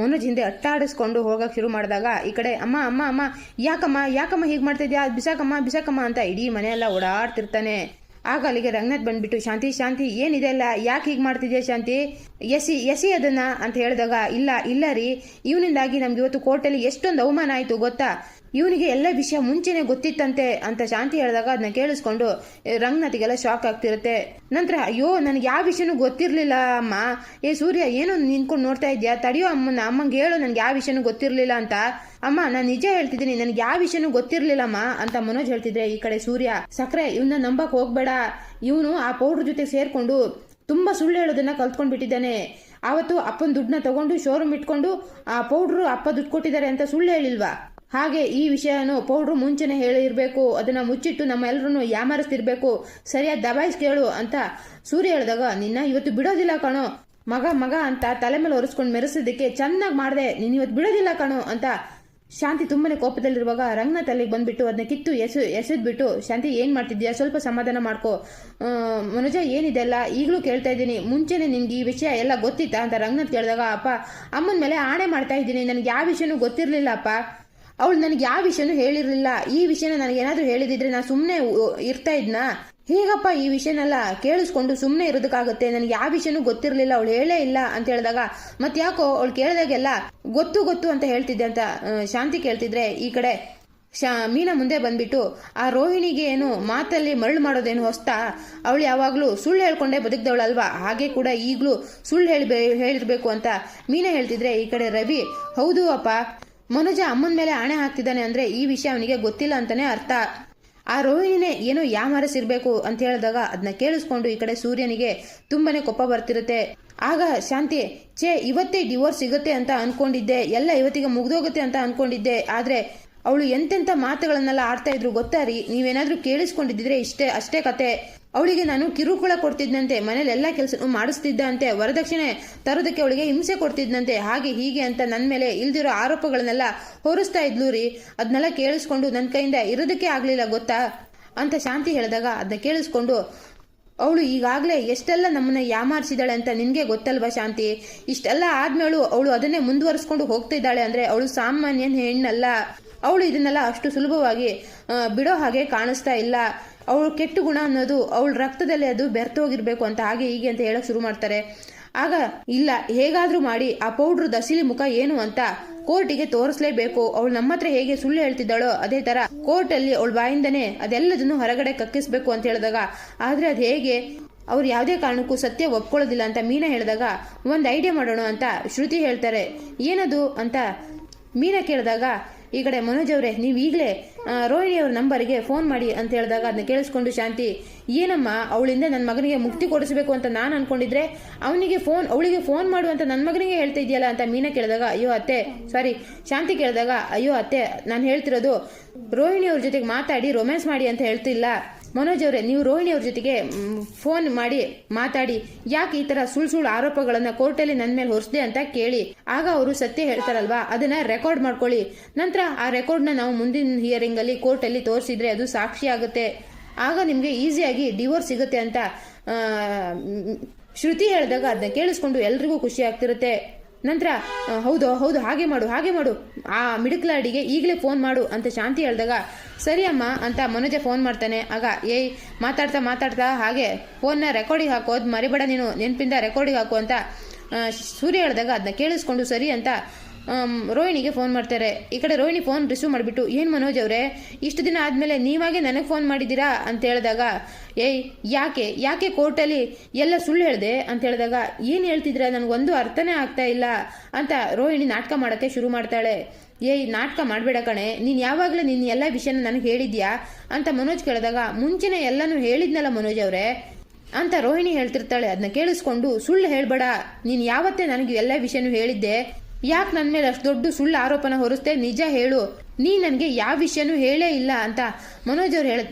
ಮನೋಜ್ ಹಿಂದೆ ಅಟ್ಟಾಡಿಸ್ಕೊಂಡು ಹೋಗಕ್ಕೆ ಶುರು ಮಾಡಿದಾಗ ಈ ಕಡೆ ಅಮ್ಮ ಅಮ್ಮ ಅಮ್ಮ ಯಾಕಮ್ಮ ಹೀಗೆ ಮಾಡ್ತಿದ್ಯಾ ಬಿಸಾಕಮ್ಮ ಅಂತ ಇಡೀ ಮನೆಯೆಲ್ಲ ಓಡಾಡ್ತಿರ್ತಾನೆ. ಆಗ ಅಲ್ಲಿಗೆ ರಂಗನಾಥ್ ಬಂದ್ಬಿಟ್ಟು ಶಾಂತಿ ಏನಿದೆ ಅಲ್ಲ, ಯಾಕೆ ಹೀಗೆ ಮಾಡ್ತಿದ್ಯಾ ಶಾಂತಿ, ಎಸಿ ಅದನ್ನ ಅಂತ ಹೇಳಿದಾಗ ಇಲ್ಲ ರೀ, ಇವನಿಂದಾಗಿ ನಮ್ಗೆ ಇವತ್ತು ಕೋರ್ಟಲ್ಲಿ ಎಷ್ಟೊಂದು ಅವಮಾನ ಆಯಿತು ಗೊತ್ತಾ, ಇವನಿಗೆ ಎಲ್ಲ ವಿಷಯ ಮುಂಚೆನೆ ಗೊತ್ತಿತ್ತಂತೆ ಅಂತ ಶಾಂತಿ ಹೇಳಿದಾಗ ಅದನ್ನ ಕೇಳಿಸ್ಕೊಂಡು ರಂಗನಾಥಿಗೆಲ್ಲ ಶಾಕ್ ಆಗ್ತಿರುತ್ತೆ. ನಂತರ ಅಯ್ಯೋ ನನಗೆ ಯಾವ ವಿಷಯನೂ ಗೊತ್ತಿರಲಿಲ್ಲ ಅಮ್ಮ, ಸೂರ್ಯ ಏನೋ ನಿಂತ್ಕೊಂಡು ನೋಡ್ತಾ ಇದ್ಯಾ, ತಡೆಯೋ ಅಮ್ಮಂಗೆ ಹೇಳು ನನಗೆ ಯಾವ ವಿಷಯನೂ ಗೊತ್ತಿರಲಿಲ್ಲ ಅಂತ. ಅಮ್ಮ ನಾನು ನಿಜ ಹೇಳ್ತಿದ್ದೀನಿ, ನನಗೆ ಯಾವ ವಿಷಯನೂ ಗೊತ್ತಿರ್ಲಿಲ್ಲಮ್ಮ ಅಂತ ಮನೋಜ್ ಹೇಳ್ತಿದ್ರೆ ಈ ಕಡೆ ಸೂರ್ಯ ಸಕ್ರೆ ಇವನ್ನ ನಂಬಕ್ ಹೋಗ್ಬೇಡ, ಇವನು ಆ ಪೌಡ್ರ್ ಜೊತೆ ಸೇರ್ಕೊಂಡು ತುಂಬಾ ಸುಳ್ಳು ಹೇಳೋದನ್ನ ಕಲ್ತ್ಕೊಂಡ್ ಬಿಟ್ಟಿದ್ದಾನೆ. ಆವತ್ತು ಅಪ್ಪನ ದುಡ್ಡನ್ನ ತಗೊಂಡು ಶೋರೂಮ್ ಇಟ್ಕೊಂಡು ಆ ಪೌಡ್ರು ಅಪ್ಪ ದುಡ್ಡು ಕೊಟ್ಟಿದ್ದಾರೆ ಅಂತ ಸುಳ್ಳು ಹೇಳಿಲ್ವಾ, ಹಾಗೆ ಈ ವಿಷಯನು ಪೌಡ್ರು ಮುಂಚೆನೆ ಹೇಳಿರ್ಬೇಕು, ಅದನ್ನ ಮುಚ್ಚಿಟ್ಟು ನಮ್ಮ ಎಲ್ಲರೂ ಯಾಮಾರಿಸ್ತಿರ್ಬೇಕು, ಸರಿಯಾದ ದಬಾಯಿಸ್ ಕೇಳು ಅಂತ ಸೂರ್ಯ ಹೇಳಿದಾಗ ನಿನ್ನ ಇವತ್ತು ಬಿಡೋದಿಲ್ಲ ಕಣೋ ಮಗ ಅಂತ ತಲೆ ಮೇಲೆ ಒರೆಸ್ಕೊಂಡು ಮೆರೆಸೋದಕ್ಕೆ ಚೆನ್ನಾಗಿ ಮಾಡಿದೆ, ನೀನು ಇವತ್ತು ಬಿಡೋದಿಲ್ಲ ಕಣೋ ಅಂತ ಶಾಂತಿ ತುಂಬಾನೇ ಕೋಪದಲ್ಲಿರುವಾಗ ರಂಗನಾಥ್ ಅಲ್ಲಿಗೆ ಬಂದ್ಬಿಟ್ಟು ಅದನ್ನ ಕಿತ್ತು ಎಸೆದ್ಬಿಟ್ಟು ಶಾಂತಿ ಏನ್ ಮಾಡ್ತಿದ್ಯಾ, ಸ್ವಲ್ಪ ಸಮಾಧಾನ ಮಾಡ್ಕೋ, ಮನೋಜ ಏನಿದೆ ಅಲ್ಲ ಈಗಲೂ ಕೇಳ್ತಾ ಇದ್ದೀನಿ, ಮುಂಚೆನೆ ನಿನ್ಗೆ ಈ ವಿಷಯ ಎಲ್ಲ ಗೊತ್ತಿತ್ತಾ ಅಂತ ರಂಗನಾಥ್ ಕೇಳಿದಾಗ ಅಪ್ಪ ಅಮ್ಮನ ಮೇಲೆ ಆಣೆ ಮಾಡ್ತಾ ಇದ್ದೀನಿ, ನನಗೆ ಯಾವ ವಿಷಯನೂ ಗೊತ್ತಿರಲಿಲ್ಲ ಅಪ್ಪ, ಅವಳು ನನಗೆ ಯಾವ ವಿಷಯನೂ ಹೇಳಿರಲಿಲ್ಲ, ಈ ವಿಷಯನ ನನಗೇನಾದ್ರೂ ಹೇಳಿದಿದ್ರೆ ನಾನು ಸುಮ್ಮನೆ ಇರ್ತಾ ಇದ್ನಾ, ಹೇಗಪ್ಪ ಈ ವಿಷಯನೆಲ್ಲ ಕೇಳಿಸ್ಕೊಂಡು ಸುಮ್ಮನೆ ಇರೋದಕ್ಕಾಗುತ್ತೆ, ನನಗೆ ಯಾವ ವಿಷಯನೂ ಗೊತ್ತಿರಲಿಲ್ಲ, ಅವಳು ಹೇಳೇ ಇಲ್ಲ ಅಂತ ಹೇಳಿದಾಗ ಮತ್ತೆ ಯಾಕೋ ಅವಳು ಕೇಳಿದಾಗೆಲ್ಲ ಗೊತ್ತು ಅಂತ ಹೇಳ್ತಿದ್ದೆ ಅಂತ ಶಾಂತಿ ಕೇಳ್ತಿದ್ರೆ ಈ ಕಡೆ ಮೀನಾ ಮುಂದೆ ಬಂದ್ಬಿಟ್ಟು ಆ ರೋಹಿಣಿಗೆ ಏನು ಮಾತಲ್ಲಿ ಮರಳು ಮಾಡೋದೇನು ಹೊಸ್ತಾ, ಅವಳು ಯಾವಾಗಲೂ ಸುಳ್ಳು ಹೇಳ್ಕೊಂಡೇ ಬದುಕ್ದವಳಲ್ವಾ, ಹಾಗೆ ಕೂಡ ಈಗಲೂ ಸುಳ್ಳು ಹೇಳಿರ್ಬೇಕು ಅಂತ ಮೀನಾ ಹೇಳ್ತಿದ್ರೆ ಈ ಕಡೆ ರವಿ ಹೌದು ಅಪ್ಪ, ಮನೋಜ ಅಮ್ಮನ ಮೇಲೆ ಆಣೆ ಹಾಕ್ತಿದ್ದಾನೆ ಅಂದ್ರೆ ಈ ವಿಷಯ ಅವನಿಗೆ ಗೊತ್ತಿಲ್ಲ ಅಂತಾನೆ ಅರ್ಥ, ಆ ರೋಹಿಣಿನೇ ಏನೋ ಯಾಮಾರಿಸಿರ್ಬೇಕು ಅಂತ ಹೇಳಿದಾಗ ಅದನ್ನ ಕೇಳಿಸ್ಕೊಂಡು ಈ ಕಡೆ ಸೂರ್ಯನಿಗೆ ತುಂಬಾನೇ ಕೋಪ ಬರ್ತಿರುತ್ತೆ. ಆಗ ಶಾಂತಿ ಇವತ್ತೇ ಡಿವೋರ್ಸ್ ಸಿಗುತ್ತೆ ಅಂತ ಅನ್ಕೊಂಡಿದ್ದೆ, ಎಲ್ಲ ಇವತ್ತಿಗೆ ಮುಗ್ದೋಗುತ್ತೆ ಅಂತ ಅನ್ಕೊಂಡಿದ್ದೆ, ಆದ್ರೆ ಅವಳು ಎಂತೆಂಥ ಮಾತುಗಳನ್ನೆಲ್ಲ ಆಡ್ತಾ ಇದ್ರು ಗೊತ್ತಾ ರೀ, ನೀವೇನಾದ್ರೂ ಕೇಳಿಸ್ಕೊಂಡಿದ್ರೆ ಅಷ್ಟೇ ಕತೆ, ಅವಳಿಗೆ ನಾನು ಕಿರುಕುಳ ಕೊಡ್ತಿದ್ದಂತೆ, ಮನೇಲಿ ಎಲ್ಲ ಕೆಲಸ ಮಾಡಿಸ್ತಿದ್ದಂತೆ, ವರದಕ್ಷಿಣೆ ತರೋದಕ್ಕೆ ಅವಳಿಗೆ ಹಿಂಸೆ ಕೊಡ್ತಿದ್ದಂತೆ, ಹಾಗೆ ಹೀಗೆ ಅಂತ ನನ್ನ ಮೇಲೆ ಇಲ್ದಿರೋ ಆರೋಪಗಳನ್ನೆಲ್ಲ ಹೊರಿಸ್ತಾ ಇದ್ಲು ರೀ, ಅದನ್ನೆಲ್ಲ ಕೇಳಿಸ್ಕೊಂಡು ನನ್ನ ಕೈಯಿಂದ ಇರೋದಕ್ಕೆ ಆಗ್ಲಿಲ್ಲ ಗೊತ್ತಾ ಅಂತ ಶಾಂತಿ ಹೇಳಿದಾಗ ಅದನ್ನ ಕೇಳಿಸ್ಕೊಂಡು ಅವಳು ಈಗಾಗಲೇ ಎಷ್ಟೆಲ್ಲ ನಮ್ಮನ್ನ ಯಾಮಾರಿಸಿದಾಳೆ ಅಂತ ನಿನಗೆ ಗೊತ್ತಲ್ವಾ ಶಾಂತಿ, ಇಷ್ಟೆಲ್ಲ ಆದ್ಮೇಲೂ ಅವಳು ಅದನ್ನೇ ಮುಂದುವರಿಸ್ಕೊಂಡು ಹೋಗ್ತಿದ್ದಾಳೆ ಅಂದ್ರೆ ಅವಳು ಸಾಮಾನ್ಯ ಹೆಣ್ಣಲ್ಲ, ಅವಳು ಇದನ್ನೆಲ್ಲ ಅಷ್ಟು ಸುಲಭವಾಗಿ ಬಿಡೋ ಹಾಗೆ ಕಾಣಿಸ್ತಾ ಇಲ್ಲ, ಅವಳು ಕೆಟ್ಟ ಗುಣ ಅನ್ನೋದು ಅವಳ ರಕ್ತದಲ್ಲಿ ಅದು ಬೆರ್ತೋಗಿರ್ಬೇಕು ಅಂತ ಹಾಗೆ ಹೀಗೆ ಅಂತ ಹೇಳಕ್ ಶುರು ಮಾಡ್ತಾರೆ. ಆಗ ಇಲ್ಲ ಹೇಗಾದ್ರೂ ಮಾಡಿ ಆ ಪೌಡ್ರ್ ದಸಿಲಿ ಮುಖ ಏನು ಅಂತ ಕೋರ್ಟಿಗೆ ತೋರಿಸ್ಲೇಬೇಕು, ಅವಳು ನಮ್ಮ ಹತ್ರ ಹೇಗೆ ಸುಳ್ಳು ಹೇಳ್ತಿದ್ದಾಳೋ ಅದೇ ತರ ಕೋರ್ಟಲ್ಲಿ ಅವಳ ಬಾಯಿಂದನೇ ಅದೆಲ್ಲದನ್ನು ಹೊರಗಡೆ ಕಕ್ಕಿಸ್ಬೇಕು ಅಂತ ಹೇಳಿದಾಗ ಆದ್ರೆ ಅದು ಹೇಗೆ, ಅವ್ರು ಯಾವುದೇ ಕಾರಣಕ್ಕೂ ಸತ್ಯ ಒಪ್ಕೊಳ್ಳೋದಿಲ್ಲ ಅಂತ ಮೀನಾ ಹೇಳಿದಾಗ ಒಂದು ಐಡಿಯಾ ಮಾಡೋಣ ಅಂತ ಶ್ರುತಿ ಹೇಳ್ತಾರೆ. ಏನದು ಅಂತ ಮೀನಾ ಕೇಳಿದಾಗ ಈ ಕಡೆ ಮನೋಜ್ ಅವರೇ ನೀವು ಈಗಲೇ ರೋಹಿಣಿ ಅವ್ರ ನಂಬರ್ಗೆ ಫೋನ್ ಮಾಡಿ ಅಂತ ಹೇಳಿದಾಗ ಅದನ್ನ ಕೇಳಿಸ್ಕೊಂಡು ಶಾಂತಿ ಏನಮ್ಮ ಅವಳಿಂದ ನನ್ನ ಮಗನಿಗೆ ಮುಕ್ತಿ ಕೊಡಿಸ್ಬೇಕು ಅಂತ ನಾನು ಅನ್ಕೊಂಡಿದ್ರೆ ಅವಳಿಗೆ ಫೋನ್ ಮಾಡು ಅಂತ ನನ್ನ ಮಗನಿಗೆ ಹೇಳ್ತಾ ಇದೆಯಲ್ಲ ಅಂತ ಮೀನಾ ಕೇಳಿದಾಗ ಶಾಂತಿ ಕೇಳಿದಾಗ ಅಯ್ಯೋ ಅತ್ತೆ ನಾನು ಹೇಳ್ತಿರೋದು ರೋಹಿಣಿ ಅವ್ರ ಜೊತೆಗೆ ಮಾತಾಡಿ ರೊಮ್ಯಾನ್ಸ್ ಮಾಡಿ ಅಂತ ಹೇಳ್ತಿಲ್ಲ, ಮನೋಜ್ ಅವರೇ ನೀವು ರೋಹಿಣಿ ಅವ್ರ ಜೊತೆಗೆ ಫೋನ್ ಮಾಡಿ ಮಾತಾಡಿ ಯಾಕೆ ಈ ತರ ಸುಳ್ಳು ಆರೋಪಗಳನ್ನ ಕೋರ್ಟಲ್ಲಿ ನನ್ನ ಮೇಲೆ ಹೊರಿಸಿದೆ ಅಂತ ಕೇಳಿ, ಆಗ ಅವರು ಸತ್ಯ ಹೇಳ್ತಾರಲ್ವಾ ಅದನ್ನ ರೆಕಾರ್ಡ್ ಮಾಡ್ಕೊಳ್ಳಿ, ನಂತರ ಆ ರೆಕಾರ್ಡ್ನ ನಾವು ಮುಂದಿನ ಹಿಯರಿಂಗ್ ಅಲ್ಲಿ ಕೋರ್ಟಲ್ಲಿ ತೋರಿಸಿದ್ರೆ ಅದು ಸಾಕ್ಷಿ ಆಗುತ್ತೆ, ಆಗ ನಿಮ್ಗೆ ಈಸಿಯಾಗಿ ಡಿವೋರ್ಸ್ ಸಿಗುತ್ತೆ ಅಂತ ಶ್ರುತಿ ಹೇಳಿದಾಗ ಅದನ್ನ ಕೇಳಿಸ್ಕೊಂಡು ಎಲ್ರಿಗೂ ಖುಷಿ ಆಗ್ತಿರುತ್ತೆ. ನಂತರ ಹೌದು ಹಾಗೆ ಮಾಡು ಆ ಮಿಡಕ್ಲಾಡಿಗೆ ಈಗಲೇ ಫೋನ್ ಮಾಡು ಅಂತ ಶಾಂತಿ ಹೇಳಿದಾಗ ಸರಿ ಅಮ್ಮ ಅಂತ ಮನೋಜ ಫೋನ್ ಮಾಡ್ತಾನೆ. ಆಗ ಮಾತಾಡ್ತಾ ಹಾಗೆ ಫೋನ್ನ ರೆಕಾರ್ಡಿಗೆ ಹಾಕು, ಅದು ಮರಿಬೇಡ ನೀನು, ನೆನಪಿಂದ ರೆಕಾರ್ಡಿಗೆ ಹಾಕು ಅಂತ ಸೂರ್ಯ ಹೇಳಿದಾಗ ಅದನ್ನ ಕೇಳಿಸ್ಕೊಂಡು ಸರಿ ಅಂತ ರೋಹಿಣಿಗೆ ಫೋನ್ ಮಾಡ್ತಾರೆ. ಈ ಕಡೆ ರೋಹಿಣಿ ಫೋನ್ ರಿಸೀವ್ ಮಾಡಿಬಿಟ್ಟು ಏನು ಮನೋಜ್ ಅವರೇ ಇಷ್ಟು ದಿನ ಆದಮೇಲೆ ನೀವಾಗೆ ನನಗೆ ಫೋನ್ ಮಾಡಿದ್ದೀರಾ ಅಂತ ಹೇಳಿದಾಗ ಯಾಕೆ ಕೋರ್ಟಲ್ಲಿ ಎಲ್ಲ ಸುಳ್ಳು ಹೇಳಿದೆ ಅಂತ ಹೇಳಿದಾಗ ಏನು ಹೇಳ್ತಿದ್ರೆ ನನಗೊಂದು ಅರ್ಥನೇ ಆಗ್ತಾ ಇಲ್ಲ ಅಂತ ರೋಹಿಣಿ ನಾಟಕ ಮಾಡೋಕ್ಕೆ ಶುರು ಮಾಡ್ತಾಳೆ. ನಾಟಕ ಮಾಡಬೇಡ ಕಣೆ, ನೀನು ಯಾವಾಗಲೂ ನೀನು ಎಲ್ಲ ವಿಷಯನ ನನಗೆ ಹೇಳಿದ್ಯಾ ಅಂತ ಮನೋಜ್ ಕೇಳಿದಾಗ ಮುಂಚೆನೇ ಎಲ್ಲನೂ ಹೇಳಿದ್ನಲ್ಲ ಮನೋಜ್ ಅವರೇ ಅಂತ ರೋಹಿಣಿ ಹೇಳ್ತಿರ್ತಾಳೆ. ಅದನ್ನ ಕೇಳಿಸ್ಕೊಂಡು ಸುಳ್ಳು ಹೇಳ್ಬೇಡ, ನೀನು ಯಾವತ್ತೇ ನನಗೆ ಎಲ್ಲ ವಿಷಯನೂ ಹೇಳಿದ್ದೆ, ಯಾಕೆ ನನ್ನ ಮೇಲೆ ಅಷ್ಟು ದೊಡ್ಡ ಸುಳ್ಳು ಆರೋಪನ ಹೊರಿಸ್ತೆ, ನಿಜ ಹೇಳು, ನೀ ನನಗೆ ಯಾವ ವಿಷಯನೂ ಹೇಳೇ ಇಲ್ಲ ಅಂತ ಮನೋಜ್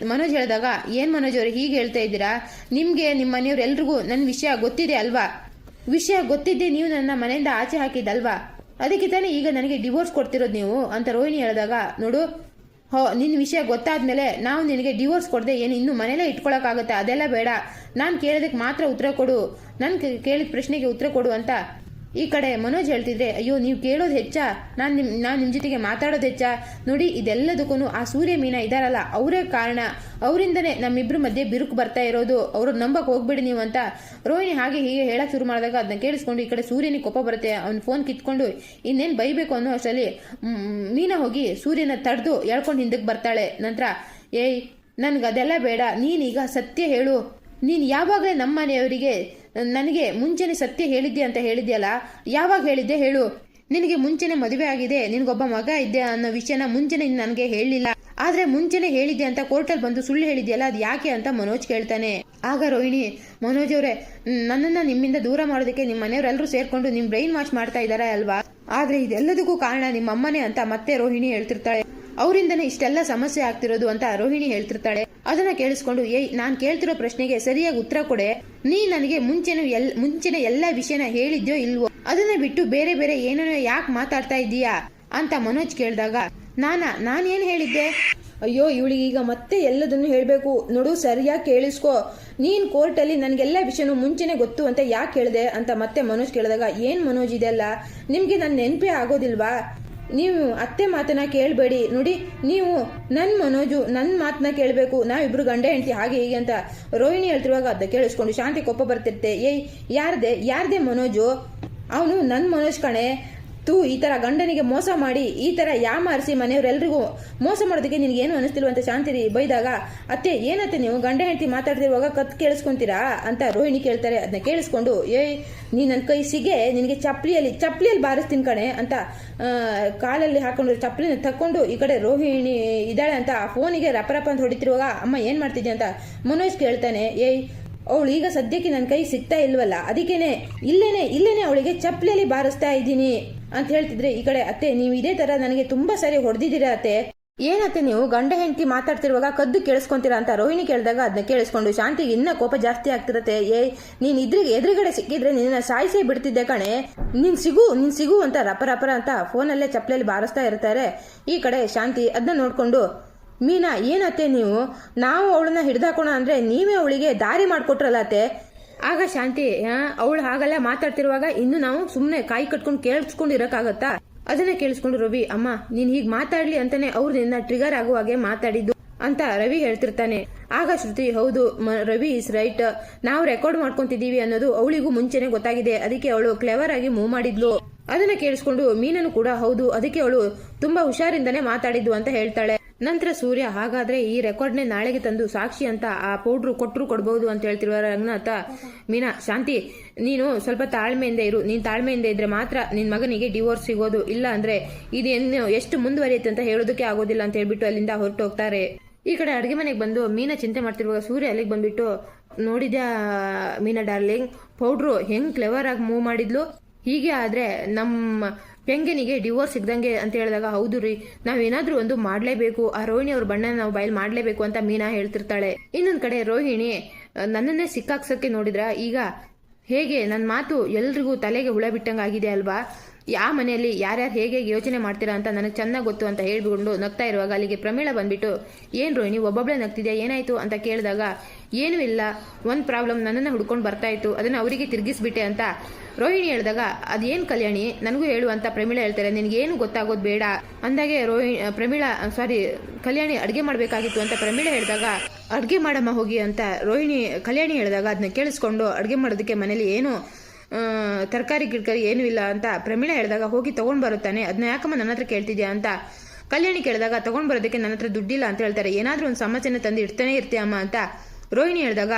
ಹೇಳಿದಾಗ ಏನು ಮನೋಜ್ ಅವರು ಹೀಗೆ ಹೇಳ್ತಾ ಇದ್ದೀರಾ, ನಿಮಗೆ ನಿಮ್ಮ ಮನೆಯವ್ರು ಎಲ್ರಿಗೂ ನನ್ನ ವಿಷಯ ಗೊತ್ತಿದೆ ಅಲ್ವಾ, ವಿಷಯ ಗೊತ್ತಿದ್ದೆ ನೀವು ನನ್ನ ಮನೆಯಿಂದ ಆಚೆ ಹಾಕಿದ್ದಲ್ವಾ, ಅದಕ್ಕೆ ತಾನೇ ಈಗ ನನಗೆ ಡಿವೋರ್ಸ್ ಕೊಡ್ತಿರೋದು ನೀವು ಅಂತ ರೋಹಿಣಿ ಹೇಳಿದಾಗ, ನೋಡು ನಿನ್ನ ವಿಷಯ ಗೊತ್ತಾದ್ಮೇಲೆ ನಾವು ನಿನಗೆ ಡಿವೋರ್ಸ್ ಕೊಡದೆ ಏನು ಇನ್ನು ಮನೇಲೇ ಇಟ್ಕೊಳಕ್ಕಾಗತ್ತೆ, ಅದೆಲ್ಲ ಬೇಡ, ನಾನು ಕೇಳೋದಕ್ಕೆ ಮಾತ್ರ ಉತ್ತರ ಕೊಡು, ನಾನು ಕೇಳಿದ ಪ್ರಶ್ನೆಗೆ ಉತ್ತರ ಕೊಡು ಅಂತ ಈ ಕಡೆ ಮನೋಜ್ ಹೇಳ್ತಿದ್ರೆ, ಅಯ್ಯೋ ನೀವು ಕೇಳೋದು ಹೆಚ್ಚಾ, ನಾನು ನಿಮ್ಮ ಜೊತೆಗೆ ಮಾತಾಡೋದು ಹೆಚ್ಚಾ, ನೋಡಿ ಇದೆಲ್ಲದಕ್ಕೂ ಆ ಸೂರ್ಯ ಮೀನಾ ಇದಾರಲ್ಲ ಅವರೇ ಕಾರಣ, ಅವರಿಂದನೇ ನಮ್ಮಿಬ್ರು ಮಧ್ಯೆ ಬಿರುಕು ಬರ್ತಾ ಇರೋದು, ಅವ್ರನ್ನ ನಂಬಕ್ಕೆ ಹೋಗ್ಬಿಡಿ ನೀವು ಅಂತ ರೋಹಿಣಿ ಹಾಗೆ ಹೀಗೆ ಹೇಳಕ್ ಶುರು ಮಾಡಿದಾಗ ಅದನ್ನ ಕೇಳಿಸ್ಕೊಂಡು ಈ ಕಡೆ ಸೂರ್ಯನಿಗೆ ಕೋಪ ಬರುತ್ತೆ. ಅವ್ನ ಫೋನ್ ಕಿತ್ಕೊಂಡು ಇನ್ನೇನು ಬೈಬೇಕು ಅನ್ನೋ ಅಷ್ಟರಲ್ಲಿ ಮೀನಾ ಹೋಗಿ ಸೂರ್ಯನ ತಡೆದು ಎಳ್ಕೊಂಡು ಹಿಂದಕ್ಕೆ ಬರ್ತಾಳೆ. ನಂತರ ಏಯ್ ನನ್ಗೆ ಅದೆಲ್ಲ ಬೇಡ, ನೀನೀಗ ಸತ್ಯ ಹೇಳು, ನೀನು ಯಾವಾಗಲೇ ನಮ್ಮ ಮನೆಯವರಿಗೆ ನನಗೆ ಮುಂಚೆನೆ ಸತ್ಯ ಹೇಳಿದ್ದೆ ಅಂತ ಹೇಳಿದ್ಯಲ್ಲ, ಯಾವಾಗ ಹೇಳಿದ್ದೆ ಹೇಳು, ನಿನಗೆ ಮುಂಚೆನೆ ಮದುವೆ ಆಗಿದೆ, ನಿನಗೊಬ್ಬ ಮಗ ಇದ್ದೆ ಅನ್ನೋ ವಿಷಯನ ಮುಂಚೆನೆ ನನಗೆ ಹೇಳಿಲ್ಲ, ಆದ್ರೆ ಮುಂಚೆನೆ ಹೇಳಿದ್ದೆ ಅಂತ ಕೋರ್ಟಲ್ಲಿ ಬಂದು ಸುಳ್ಳು ಹೇಳಿದ್ಯಲ್ಲ, ಅದು ಯಾಕೆ ಅಂತ ಮನೋಜ್ ಕೇಳ್ತಾನೆ. ಆಗ ರೋಹಿಣಿ, ಮನೋಜ್ ಅವರೇ, ನನ್ನನ್ನ ನಿಮ್ಮಿಂದ ದೂರ ಮಾಡೋದಕ್ಕೆ ನಿಮ್ಮ ಮನೆಯವರೆಲ್ಲರೂ ಸೇರ್ಕೊಂಡು ನಿಮ್ ಬ್ರೈನ್ ವಾಶ್ ಮಾಡ್ತಾ ಇದಾರೆ ಅಲ್ವಾ, ಆದ್ರೆ ಇದೆಲ್ಲದಕ್ಕೂ ಕಾರಣ ನಿಮ್ಮ ಅಮ್ಮನೇ ಅಂತ ಮತ್ತೆ ರೋಹಿಣಿ ಹೇಳ್ತಿರ್ತಾಳೆ. ಅವರಿಂದನೇ ಇಷ್ಟೆಲ್ಲ ಸಮಸ್ಯೆ ಆಗ್ತಿರೋದು ಅಂತ ರೋಹಿಣಿ ಹೇಳ್ತಿರ್ತಾಳೆ. ಅದನ್ನ ಕೇಳಿಸ್ಕೊಂಡು, ಏಯ್ ನಾನ್ ಕೇಳ್ತಿರೋ ಪ್ರಶ್ನೆಗೆ ಸರಿಯಾಗಿ ಉತ್ತರ ಕೊಡೆ, ನೀ ನನಗೆ ಮುಂಚೆನೆ ಎಲ್ಲ ವಿಷಯನ ಹೇಳಿದ್ಯೋ ಇಲ್ವೋ, ಅದನ್ನ ಬಿಟ್ಟು ಬೇರೆ ಬೇರೆ ಏನೇನೋ ಯಾಕೆ ಮಾತಾಡ್ತಾ ಇದ್ದೀಯಾ ಅಂತ ಮನೋಜ್ ಕೇಳಿದಾಗ, ನಾನೇನ್ ಹೇಳಿದ್ದೆ, ಅಯ್ಯೋ ಇವಳಿಗೆ ಈಗ ಮತ್ತೆ ಎಲ್ಲದನ್ನು ಹೇಳಬೇಕು, ನೋಡು ಸರಿಯಾಗಿ ಕೇಳಿಸ್ಕೊ, ನೀನ್ ಕೋರ್ಟಲ್ಲಿ ನನಗೆಲ್ಲ ವಿಷಯನೂ ಮುಂಚೆನೆ ಗೊತ್ತು ಅಂತ ಯಾಕೆ ಹೇಳಿದೆ ಅಂತ ಮತ್ತೆ ಮನೋಜ್ ಕೇಳಿದಾಗ, ಏನ್ ಮನೋಜ್ ಇದೆಲ್ಲ ನಿಮ್ಗೆ ನನ್ನ ನೆನಪೇ ಆಗೋದಿಲ್ವಾ, ನೀವು ಅತ್ತೆ ಮಾತನ್ನ ಕೇಳಬೇಡಿ, ನೋಡಿ ನೀವು ನನ್ನ ಮನೋಜು ನನ್ನ ಮಾತನ್ನ ಕೇಳಬೇಕು, ನಾವಿಬ್ರು ಗಂಡ ಹೆಂಡತಿ ಹಾಗೆ ಹೀಗೆ ಅಂತ ರೋಹಿಣಿ ಹೇಳ್ತಿರುವಾಗ ಅದನ್ನ ಕೇಳಿಸ್ಕೊಂಡು ಶಾಂತಿ ಕೋಪ ಬರ್ತಿರ್ತೆ. ಏಯ್ ಯಾರ್ದೇ ಮನೋಜು, ಅವನು ನನ್ನ ಮನೋಜ್ ಕಣೆ, ಈ ತರ ಗಂಡನಿಗೆ ಮೋಸ ಮಾಡಿ ಈ ತರ ಯಾಮಾರಿಸಿ ಮನೆಯವರೆಲ್ರಿಗೂ ಮೋಸ ಮಾಡೋದಕ್ಕೆ ನಿನಗೇನು ಅನಿಸ್ತಿಲ್ವ ಅಂತ ಶಾಂತಿ ಬೈದಾಗ, ಅತ್ತೆ ಏನತ್ತೆ ನೀವು ಗಂಡ ಹೆಂಡತಿ ಮಾತಾಡ್ತಿರುವಾಗ ಕತ್ ಕೇಳಿಸ್ಕೊಂತೀರಾ ಅಂತ ರೋಹಿಣಿ ಕೇಳ್ತಾರೆ. ಅದನ್ನ ಕೇಳಿಸ್ಕೊಂಡು, ಏಯ್ ನೀ ನನ್ನ ಕೈ ಸಿಗೆ ನಿನಗೆ ಚಪ್ಪಲಿಯಲ್ಲಿ ಬಾರಿಸ್ತೀನಿ ಕಣೆ ಅಂತ ಕಾಲಲ್ಲಿ ಹಾಕೊಂಡು ಚಪ್ಪಲಿನ ತಕ್ಕೊಂಡು ಈ ಕಡೆ ರೋಹಿಣಿ ಇದ್ದಾಳೆ ಅಂತ ಆ ಫೋನಿಗೆ ರಪರಪ ಅಂತ ಹೊಡಿತಿರುವಾಗ, ಅಮ್ಮ ಏನ್ ಮಾಡ್ತಿದ್ಯಾ ಅಂತ ಮನೋಜ್ ಕೇಳ್ತಾನೆ. ಏಯ್ ಅವಳು ಈಗ ಸದ್ಯಕ್ಕೆ ನನ್ನ ಕೈ ಸಿಗ್ತಾ ಇಲ್ವಲ್ಲ, ಅದಕ್ಕೇನೆ ಇಲ್ಲೇನೆ ಅವಳಿಗೆ ಚಪ್ಪಲಿಯಲ್ಲಿ ಬಾರಿಸ್ತಾ ಇದ್ದೀನಿ ಅಂತ ಹೇಳ್ತಿದ್ರೆ, ಈ ಕಡೆ ಅತ್ತೆ ನೀವು ಇದೇ ತರ ನನಗೆ ತುಂಬಾ ಸರಿ ಹೊಡೆದಿದ್ದೀರಾ ಅತ್ತೆ, ಏನತ್ತೆ ನೀವು ಗಂಡ ಹೆಂಡತಿ ಮಾತಾಡ್ತಿರುವಾಗ ಕದ್ದು ಕೇಳಿಸ್ಕೊಂತೀರಾ ಅಂತ ರೋಹಿಣಿ ಕೇಳಿದಾಗ ಅದನ್ನ ಕೇಳಿಸ್ಕೊಂಡು ಶಾಂತಿಗೆ ಇನ್ನ ಕೋಪ ಜಾಸ್ತಿ ಆಗ್ತಿರತ್ತೆ. ನೀನ್ ಎದುರುಗಡೆ ಸಿಕ್ಕಿದ್ರೆ ನಿನ್ನ ಸಾಯಿಸೇ ಬಿಡ್ತಿದ್ದೆ ಕಣೆ, ನೀನ್ ಸಿಗು ಅಂತ ರಪರಪರ ಅಂತ ಫೋನಲ್ಲೇ ಚಪ್ಪಲಿಯಲ್ಲಿ ಬಾರಿಸ್ತಾ ಇರ್ತಾರೆ. ಈ ಕಡೆ ಶಾಂತಿ ಅದನ್ನ ನೋಡ್ಕೊಂಡು, ಮೀನಾ ಏನತ್ತೆ ನೀವು, ನಾವು ಅವಳನ್ನ ಹಿಡ್ದಾಕೋಣ ಅಂದ್ರೆ ನೀವೇ ಅವಳಿಗೆ ದಾರಿ ಮಾಡಿಕೊಟ್ರಲ್ಲ ಅತ್ತೆ. ಆಗ ಶಾಂತಿ, ಅವಳು ಹಾಗೆಲ್ಲ ಮಾತಾಡ್ತಿರುವಾಗ ಇನ್ನು ನಾವು ಸುಮ್ಮನೆ ಕಾಯಿ ಕಟ್ಕೊಂಡು ಕೇಳಿಸ್ಕೊಂಡು ಇರಕ್ಕಾಗತ್ತಾ, ಅದನ್ನ ಕೇಳಿಸ್ಕೊಂಡು ರವಿ, ಅಮ್ಮ ನೀನ್ ಹೀಗೆ ಮಾತಾಡ್ಲಿ ಅಂತಾನೆ ಅವ್ರು ನಿನ್ನ ಟ್ರಿಗರ್ ಆಗುವಾಗೆ ಮಾತಾಡಿದ್ದು ಅಂತ ರವಿ ಹೇಳ್ತಿರ್ತಾನೆ. ಆಗ ಶ್ರುತಿ, ಹೌದು ರವಿ ಇಸ್ ರೈಟ್, ನಾವು ರೆಕಾರ್ಡ್ ಮಾಡ್ಕೊಂತಿದೀವಿ ಅನ್ನೋದು ಅವಳಿಗೂ ಮುಂಚೆನೆ ಗೊತ್ತಾಗಿದೆ, ಅದಕ್ಕೆ ಅವಳು ಕ್ಲೆವರ್ ಆಗಿ ಮೂವ್ ಮಾಡಿದ್ಲು. ಅದನ್ನ ಕೇಳಿಸ್ಕೊಂಡು ಮೀನನು ಕೂಡ, ಹೌದು ಅದಕ್ಕೆ ಅವಳು ತುಂಬಾ ಹುಷಾರಿಂದಾನೆ ಮಾತಾಡಿದ್ದು ಅಂತ ಹೇಳ್ತಾಳೆ. ನಂತರ ಸೂರ್ಯ, ಹಾಗಾದ್ರೆ ಈ ರೆಕಾರ್ಡ್ನೇ ನಾಳೆಗೆ ತಂದು ಸಾಕ್ಷಿ ಅಂತ ಆ ಪೌಡ್ರು ಕೊಡಬಹುದು ಅಂತ ಹೇಳ್ತಿರುವ ರಂಗನಾಥ, ಮೀನಾ ಶಾಂತಿ ನೀನು ಸ್ವಲ್ಪ ತಾಳ್ಮೆಯಿಂದ ಇರು, ನೀನ್ ತಾಳ್ಮೆಯಿಂದ ಇದ್ರೆ ಮಾತ್ರ ನಿನ್ ಮಗನಿಗೆ ಡಿವೋರ್ಸ್ ಸಿಗೋದು, ಇಲ್ಲ ಅಂದ್ರೆ ಇದೇನು ಎಷ್ಟು ಮುಂದುವರಿಯುತ್ತೆ ಅಂತ ಹೇಳೋದಕ್ಕೆ ಆಗೋದಿಲ್ಲ ಅಂತ ಹೇಳ್ಬಿಟ್ಟು ಅಲ್ಲಿಂದ ಹೊರಟು ಹೋಗ್ತಾರೆ. ಈ ಕಡೆ ಅಡುಗೆ ಮನೆಗೆ ಬಂದು ಮೀನಾ ಚಿಂತೆ ಮಾಡ್ತಿರುವಾಗ ಸೂರ್ಯ ಅಲ್ಲಿಗೆ ಬಂದ್ಬಿಟ್ಟು, ನೋಡಿದ್ಯಾ ಮೀನಾ ಡಾರ್ಲಿಂಗ್, ಪೌಡ್ರು ಹೆಂಗ್ ಕ್ಲೆವರ್ ಆಗಿ ಮೂವ್ ಮಾಡಿದ್ಲು, ಹೀಗೆ ಆದ್ರೆ ನಮ್ಮ ಪೆಂಗನಿಗೆ ಡಿವೋರ್ಸ್ ಸಿಗ್ದಂಗೆ ಅಂತ ಹೇಳಿದಾಗ, ಹೌದು ರೀ ನಾವೇನಾದ್ರೂ ಒಂದು ಮಾಡ್ಲೇಬೇಕು, ಆ ರೋಹಿಣಿ ಅವ್ರ ಬಣ್ಣ ನಾವು ಬಯಲ್ ಮಾಡ್ಲೇಬೇಕು ಅಂತ ಮೀನಾ ಹೇಳ್ತಿರ್ತಾಳೆ. ಇನ್ನೊಂದ್ ಕಡೆ ರೋಹಿಣಿ, ನನ್ನನ್ನೇ ಸಿಕ್ಕಾಕ್ಸಕ್ಕೆ ನೋಡಿದ್ರ, ಈಗ ಹೇಗೆ ನನ್ನ ಮಾತು ಎಲ್ರಿಗೂ ತಲೆಗೆ ಹುಳ ಬಿಟ್ಟಂಗಾಗಿದೆ ಅಲ್ವಾ, ಯಾವ ಮನೆಯಲ್ಲಿ ಯಾರ್ಯಾರು ಹೇಗೆ ಯೋಚನೆ ಮಾಡ್ತೀರಾ ಅಂತ ನನಗೆ ಚೆನ್ನಾಗಿ ಗೊತ್ತು ಅಂತ ಹೇಳ್ಬಿಟ್ಟು ನಗ್ತಾ ಇರುವಾಗ ಅಲ್ಲಿಗೆ ಪ್ರಮೀಳಾ ಬಂದ್ಬಿಟ್ಟು, ಏನ್ ರೋಹಿಣಿ ಒಬ್ಬೊಬ್ಳೆ ನಗ್ತಿದ್ಯಾ, ಏನಾಯ್ತು ಅಂತ ಕೇಳಿದಾಗ, ಏನೂ ಇಲ್ಲ, ಒಂದು ಪ್ರಾಬ್ಲಮ್ ನನ್ನನ್ನು ಹುಡ್ಕೊಂಡು ಬರ್ತಾ ಇತ್ತು, ಅದನ್ನ ಅವರಿಗೆ ತಿರುಗಿಸ್ಬಿಟ್ಟೆ ಅಂತ ರೋಹಿಣಿ ಹೇಳಿದಾಗ, ಅದೇನು ಕಲ್ಯಾಣಿ ನನಗೂ ಹೇಳು ಅಂತ ಪ್ರಮೀಳಾ ಹೇಳ್ತಾರೆ. ನಿನಗೇನು ಗೊತ್ತಾಗೋದು ಬೇಡ ಅಂದಾಗೆ ಕಲ್ಯಾಣಿ ಅಡುಗೆ ಮಾಡಬೇಕಾಗಿತ್ತು ಅಂತ ಪ್ರಮೀಳಾ ಹೇಳಿದಾಗ, ಅಡುಗೆ ಮಾಡಮ್ಮ ಹೋಗಿ ಅಂತ ಕಲ್ಯಾಣಿ ಹೇಳಿದಾಗ ಅದನ್ನ ಕೇಳಿಸ್ಕೊಂಡು ಅಡುಗೆ ಮಾಡೋದಕ್ಕೆ ಮನೇಲಿ ಏನು ತರಕಾರಿ ಗಿರ್ಕಾರಿ ಏನೂ ಇಲ್ಲ ಅಂತ ಪ್ರಮೀಳಾ ಹೇಳಿದಾಗ, ಹೋಗಿ ತೊಗೊಂಡು ಬರುತ್ತಾನೆ, ಅದನ್ನ ಯಾಕಮ್ಮ ನನ್ನ ಹತ್ರ ಕೇಳ್ತಿದ್ಯಾ ಅಂತ ಕಲ್ಯಾಣಿ ಕೇಳಿದಾಗ, ತೊಗೊಂಡು ಬರೋದಕ್ಕೆ ನನ್ನ ಹತ್ರ ದುಡ್ಡಿಲ್ಲ ಅಂತ ಹೇಳ್ತಾರೆ, ಏನಾದರೂ ಒಂದು ಸಮಸ್ಯೆನ ತಂದು ಇಡ್ತಾನೆ ಇರ್ತೀಯಮ್ಮ ಅಂತ ರೋಹಿಣಿ ಹೇಳಿದಾಗ,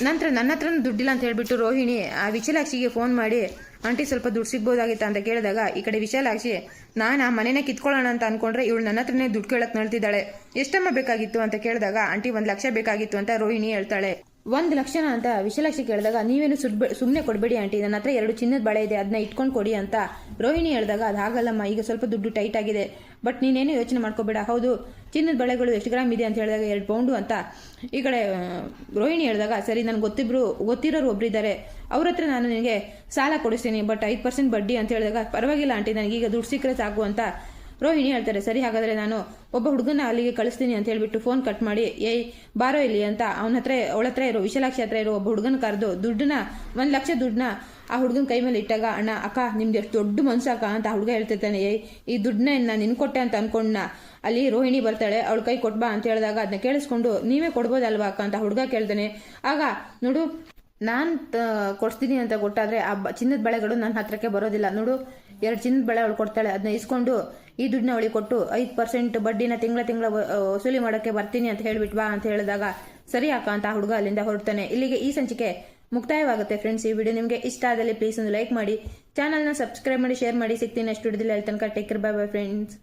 ನಂತರ ನನ್ನ ಹತ್ರನೂ ದುಡ್ಡಿಲ್ಲ ಅಂತ ಹೇಳ್ಬಿಟ್ಟು ರೋಹಿಣಿ ಆ ವಿಶಾಲಾಕ್ಷಿಗೆ ಫೋನ್ ಮಾಡಿ, ಆಂಟಿ ಸ್ವಲ್ಪ ದುಡ್ಡು ಸಿಗ್ಬೋದಾಗಿತ್ತ ಅಂತ ಕೇಳಿದಾಗ, ಈ ಕಡೆ ವಿಶಾಲಾಕ್ಷಿ, ನಾನು ಆ ಮನೆನ ಕಿತ್ಕೊಳ್ಳೋಣ ಅಂತ ಅನ್ಕೊಂಡ್ರೆ ಇವಳು ನನ್ನ ಹತ್ರನೇ ದುಡ್ಡು ಕೇಳಕ್ ನಳ್ತಿದ್ದಾಳೆ, ಎಷ್ಟಮ್ಮ ಬೇಕಾಗಿತ್ತು ಅಂತ ಕೇಳಿದಾಗ, ಆಂಟಿ 1 ಲಕ್ಷ ಬೇಕಾಗಿತ್ತು ಅಂತ ರೋಹಿಣಿ ಹೇಳ್ತಾಳೆ. 1,00,000 ಅಂತ ವಿಶಾಲಾಕ್ಷಿ ಕೇಳಿದಾಗ ನೀವೇನು ಸುಮ್ಮನೆ ಕೊಡಬೇಡಿ ಆಂಟಿ, ನನ್ನ ಹತ್ರ 2 ಚಿನ್ನದ ಬಳೆ ಇದೆ, ಅದನ್ನ ಇಟ್ಕೊಂಡು ಕೊಡಿ ಅಂತ ರೋಹಿಣಿ ಹೇಳಿದಾಗ ಅದಾಗಲ್ಲಮ್ಮ, ಈಗ ಸ್ವಲ್ಪ ದುಡ್ಡು ಟೈಟ್ ಆಗಿದೆ, ಬಟ್ ನೀನೇನು ಯೋಚನೆ ಮಾಡ್ಕೋಬೇಡ. ಹೌದು, ಚಿನ್ನದ ಬಳೆಗಳು ಎಷ್ಟು ಗ್ರಾಮ್ ಇದೆ ಅಂತ ಹೇಳಿದಾಗ 2 ಪೌಂಡು ಅಂತ ಈ ಕಡೆ ರೋಹಿಣಿ ಹೇಳಿದಾಗ ಸರಿ, ನನಗೆ ಗೊತ್ತಿರೋರು ಒಬ್ಬರಿದ್ದಾರೆ, ಅವ್ರ ಹತ್ರ ನಾನು ನಿನಗೆ ಸಾಲ ಕೊಡಿಸ್ತೀನಿ, ಬಟ್ 5% ಬಡ್ಡಿ ಅಂತ ಹೇಳಿದಾಗ ಪರವಾಗಿಲ್ಲ ಆಂಟಿ, ನನಗೀಗ ದುಡ್ಡು ಸಿಕ್ಕರೆ ಸಾಕು ಅಂತ ರೋಹಿಣಿ ಹೇಳ್ತಾರೆ. ಸರಿ, ಹಾಗಾದರೆ ನಾನು ಒಬ್ಬ ಹುಡುಗನ ಅಲ್ಲಿಗೆ ಕಳಿಸ್ತೀನಿ ಅಂತ ಹೇಳ್ಬಿಟ್ಟು ಫೋನ್ ಕಟ್ ಮಾಡಿ ಏಯ್ ಬಾರೋ ಇಲ್ಲಿ ಅಂತ ಅವಳ ಹತ್ರ ಇರೋ ವಿಶಾಲಾಕ್ಷಿ ಹತ್ರ ಇರೋ ಒಬ್ಬ ಹುಡುಗನ ಕರೆದು ದುಡ್ಡನ್ನ 1,00,000 ದುಡ್ಡನ್ನ ಆ ಹುಡುಗನ ಕೈ ಮೇಲೆ ಇಟ್ಟಾಗ, ಅಣ್ಣ ಅಕ್ಕ ನಿಮ್ದು ಎಷ್ಟು ದೊಡ್ಡ ಮನ್ಸು ಅಕ್ಕ ಅಂತ ಆ ಹುಡುಗ ಹೇಳ್ತಿರ್ತಾನೆ. ಏಯ್ ಈ ದುಡ್ಡನ್ನ ನಾನು ನಿನ್ ಕೊಟ್ಟೆ ಅಂತ ಅನ್ಕೊಂಡ ಅಲ್ಲಿ ರೋಹಿಣಿ ಬರ್ತಾಳೆ, ಅವಳ ಕೈ ಕೊಟ್ಬಾ ಅಂತ ಹೇಳಿದಾಗ ಅದನ್ನ ಕೇಳಿಸ್ಕೊಂಡು ನೀವೇ ಕೊಡ್ಬೋದಲ್ವಾ ಅಕ್ಕ ಅಂತ ಹುಡುಗ ಕೇಳ್ತಾನೆ. ಆಗ ನೋಡು, ನಾನು ಕೊಡ್ತೀನಿ ಅಂತ ಕೊಟ್ಟಾದ್ರೆ ಆ ಚಿನ್ನದ ಬಳೆಗಳು ನನ್ನ ಹತ್ರಕ್ಕೆ ಬರೋದಿಲ್ಲ. ನೋಡು, 2 ಚಿನ್ನದ ಬಳೆ ಅವಳು ಕೊಡ್ತಾಳೆ, ಅದನ್ನ ಇಸ್ಕೊಂಡು ಈ ದುಡ್ಡನ್ನ ಅವಳಿಗೆ ಕೊಟ್ಟು 5% ಬಡ್ಡಿನ ತಿಂಗಳ ವಸೂಲಿ ಮಾಡೋಕ್ಕೆ ಬರ್ತೀನಿ ಅಂತ ಹೇಳ್ಬಿಟ್ಟು ಬಾ ಅಂತ ಹೇಳಿದಾಗ ಸರಿ ಅಕ್ಕ ಅಂತ ಆ ಹುಡುಗ ಅಲ್ಲಿಂದ ಹೊರಡ್ತಾನೆ. ಇಲ್ಲಿಗೆ ಈ ಸಂಚಿಕೆ ಮುಕ್ತಾಯವಾಗುತ್ತೆ ಫ್ರೆಂಡ್ಸ್. ಈ ವಿಡಿಯೋ ನಿಮಗೆ ಇಷ್ಟ ಆದಲ್ಲಿ ಪ್ಲೀಸ್ ಒಂದು ಲೈಕ್ ಮಾಡಿ, ಚಾನಲ್ನ ಸಬ್ಸ್ಕ್ರೈಬ್ ಮಾಡಿ, ಶೇರ್ ಮಾಡಿ. ಸಿಗ್ತೀನಿ ನೆಕ್ಸ್ಟ್ ವಿಡಿಯೋದಲ್ಲಿ. ಅಲ್ಲಿ ತನಕ take care, bye bye friends.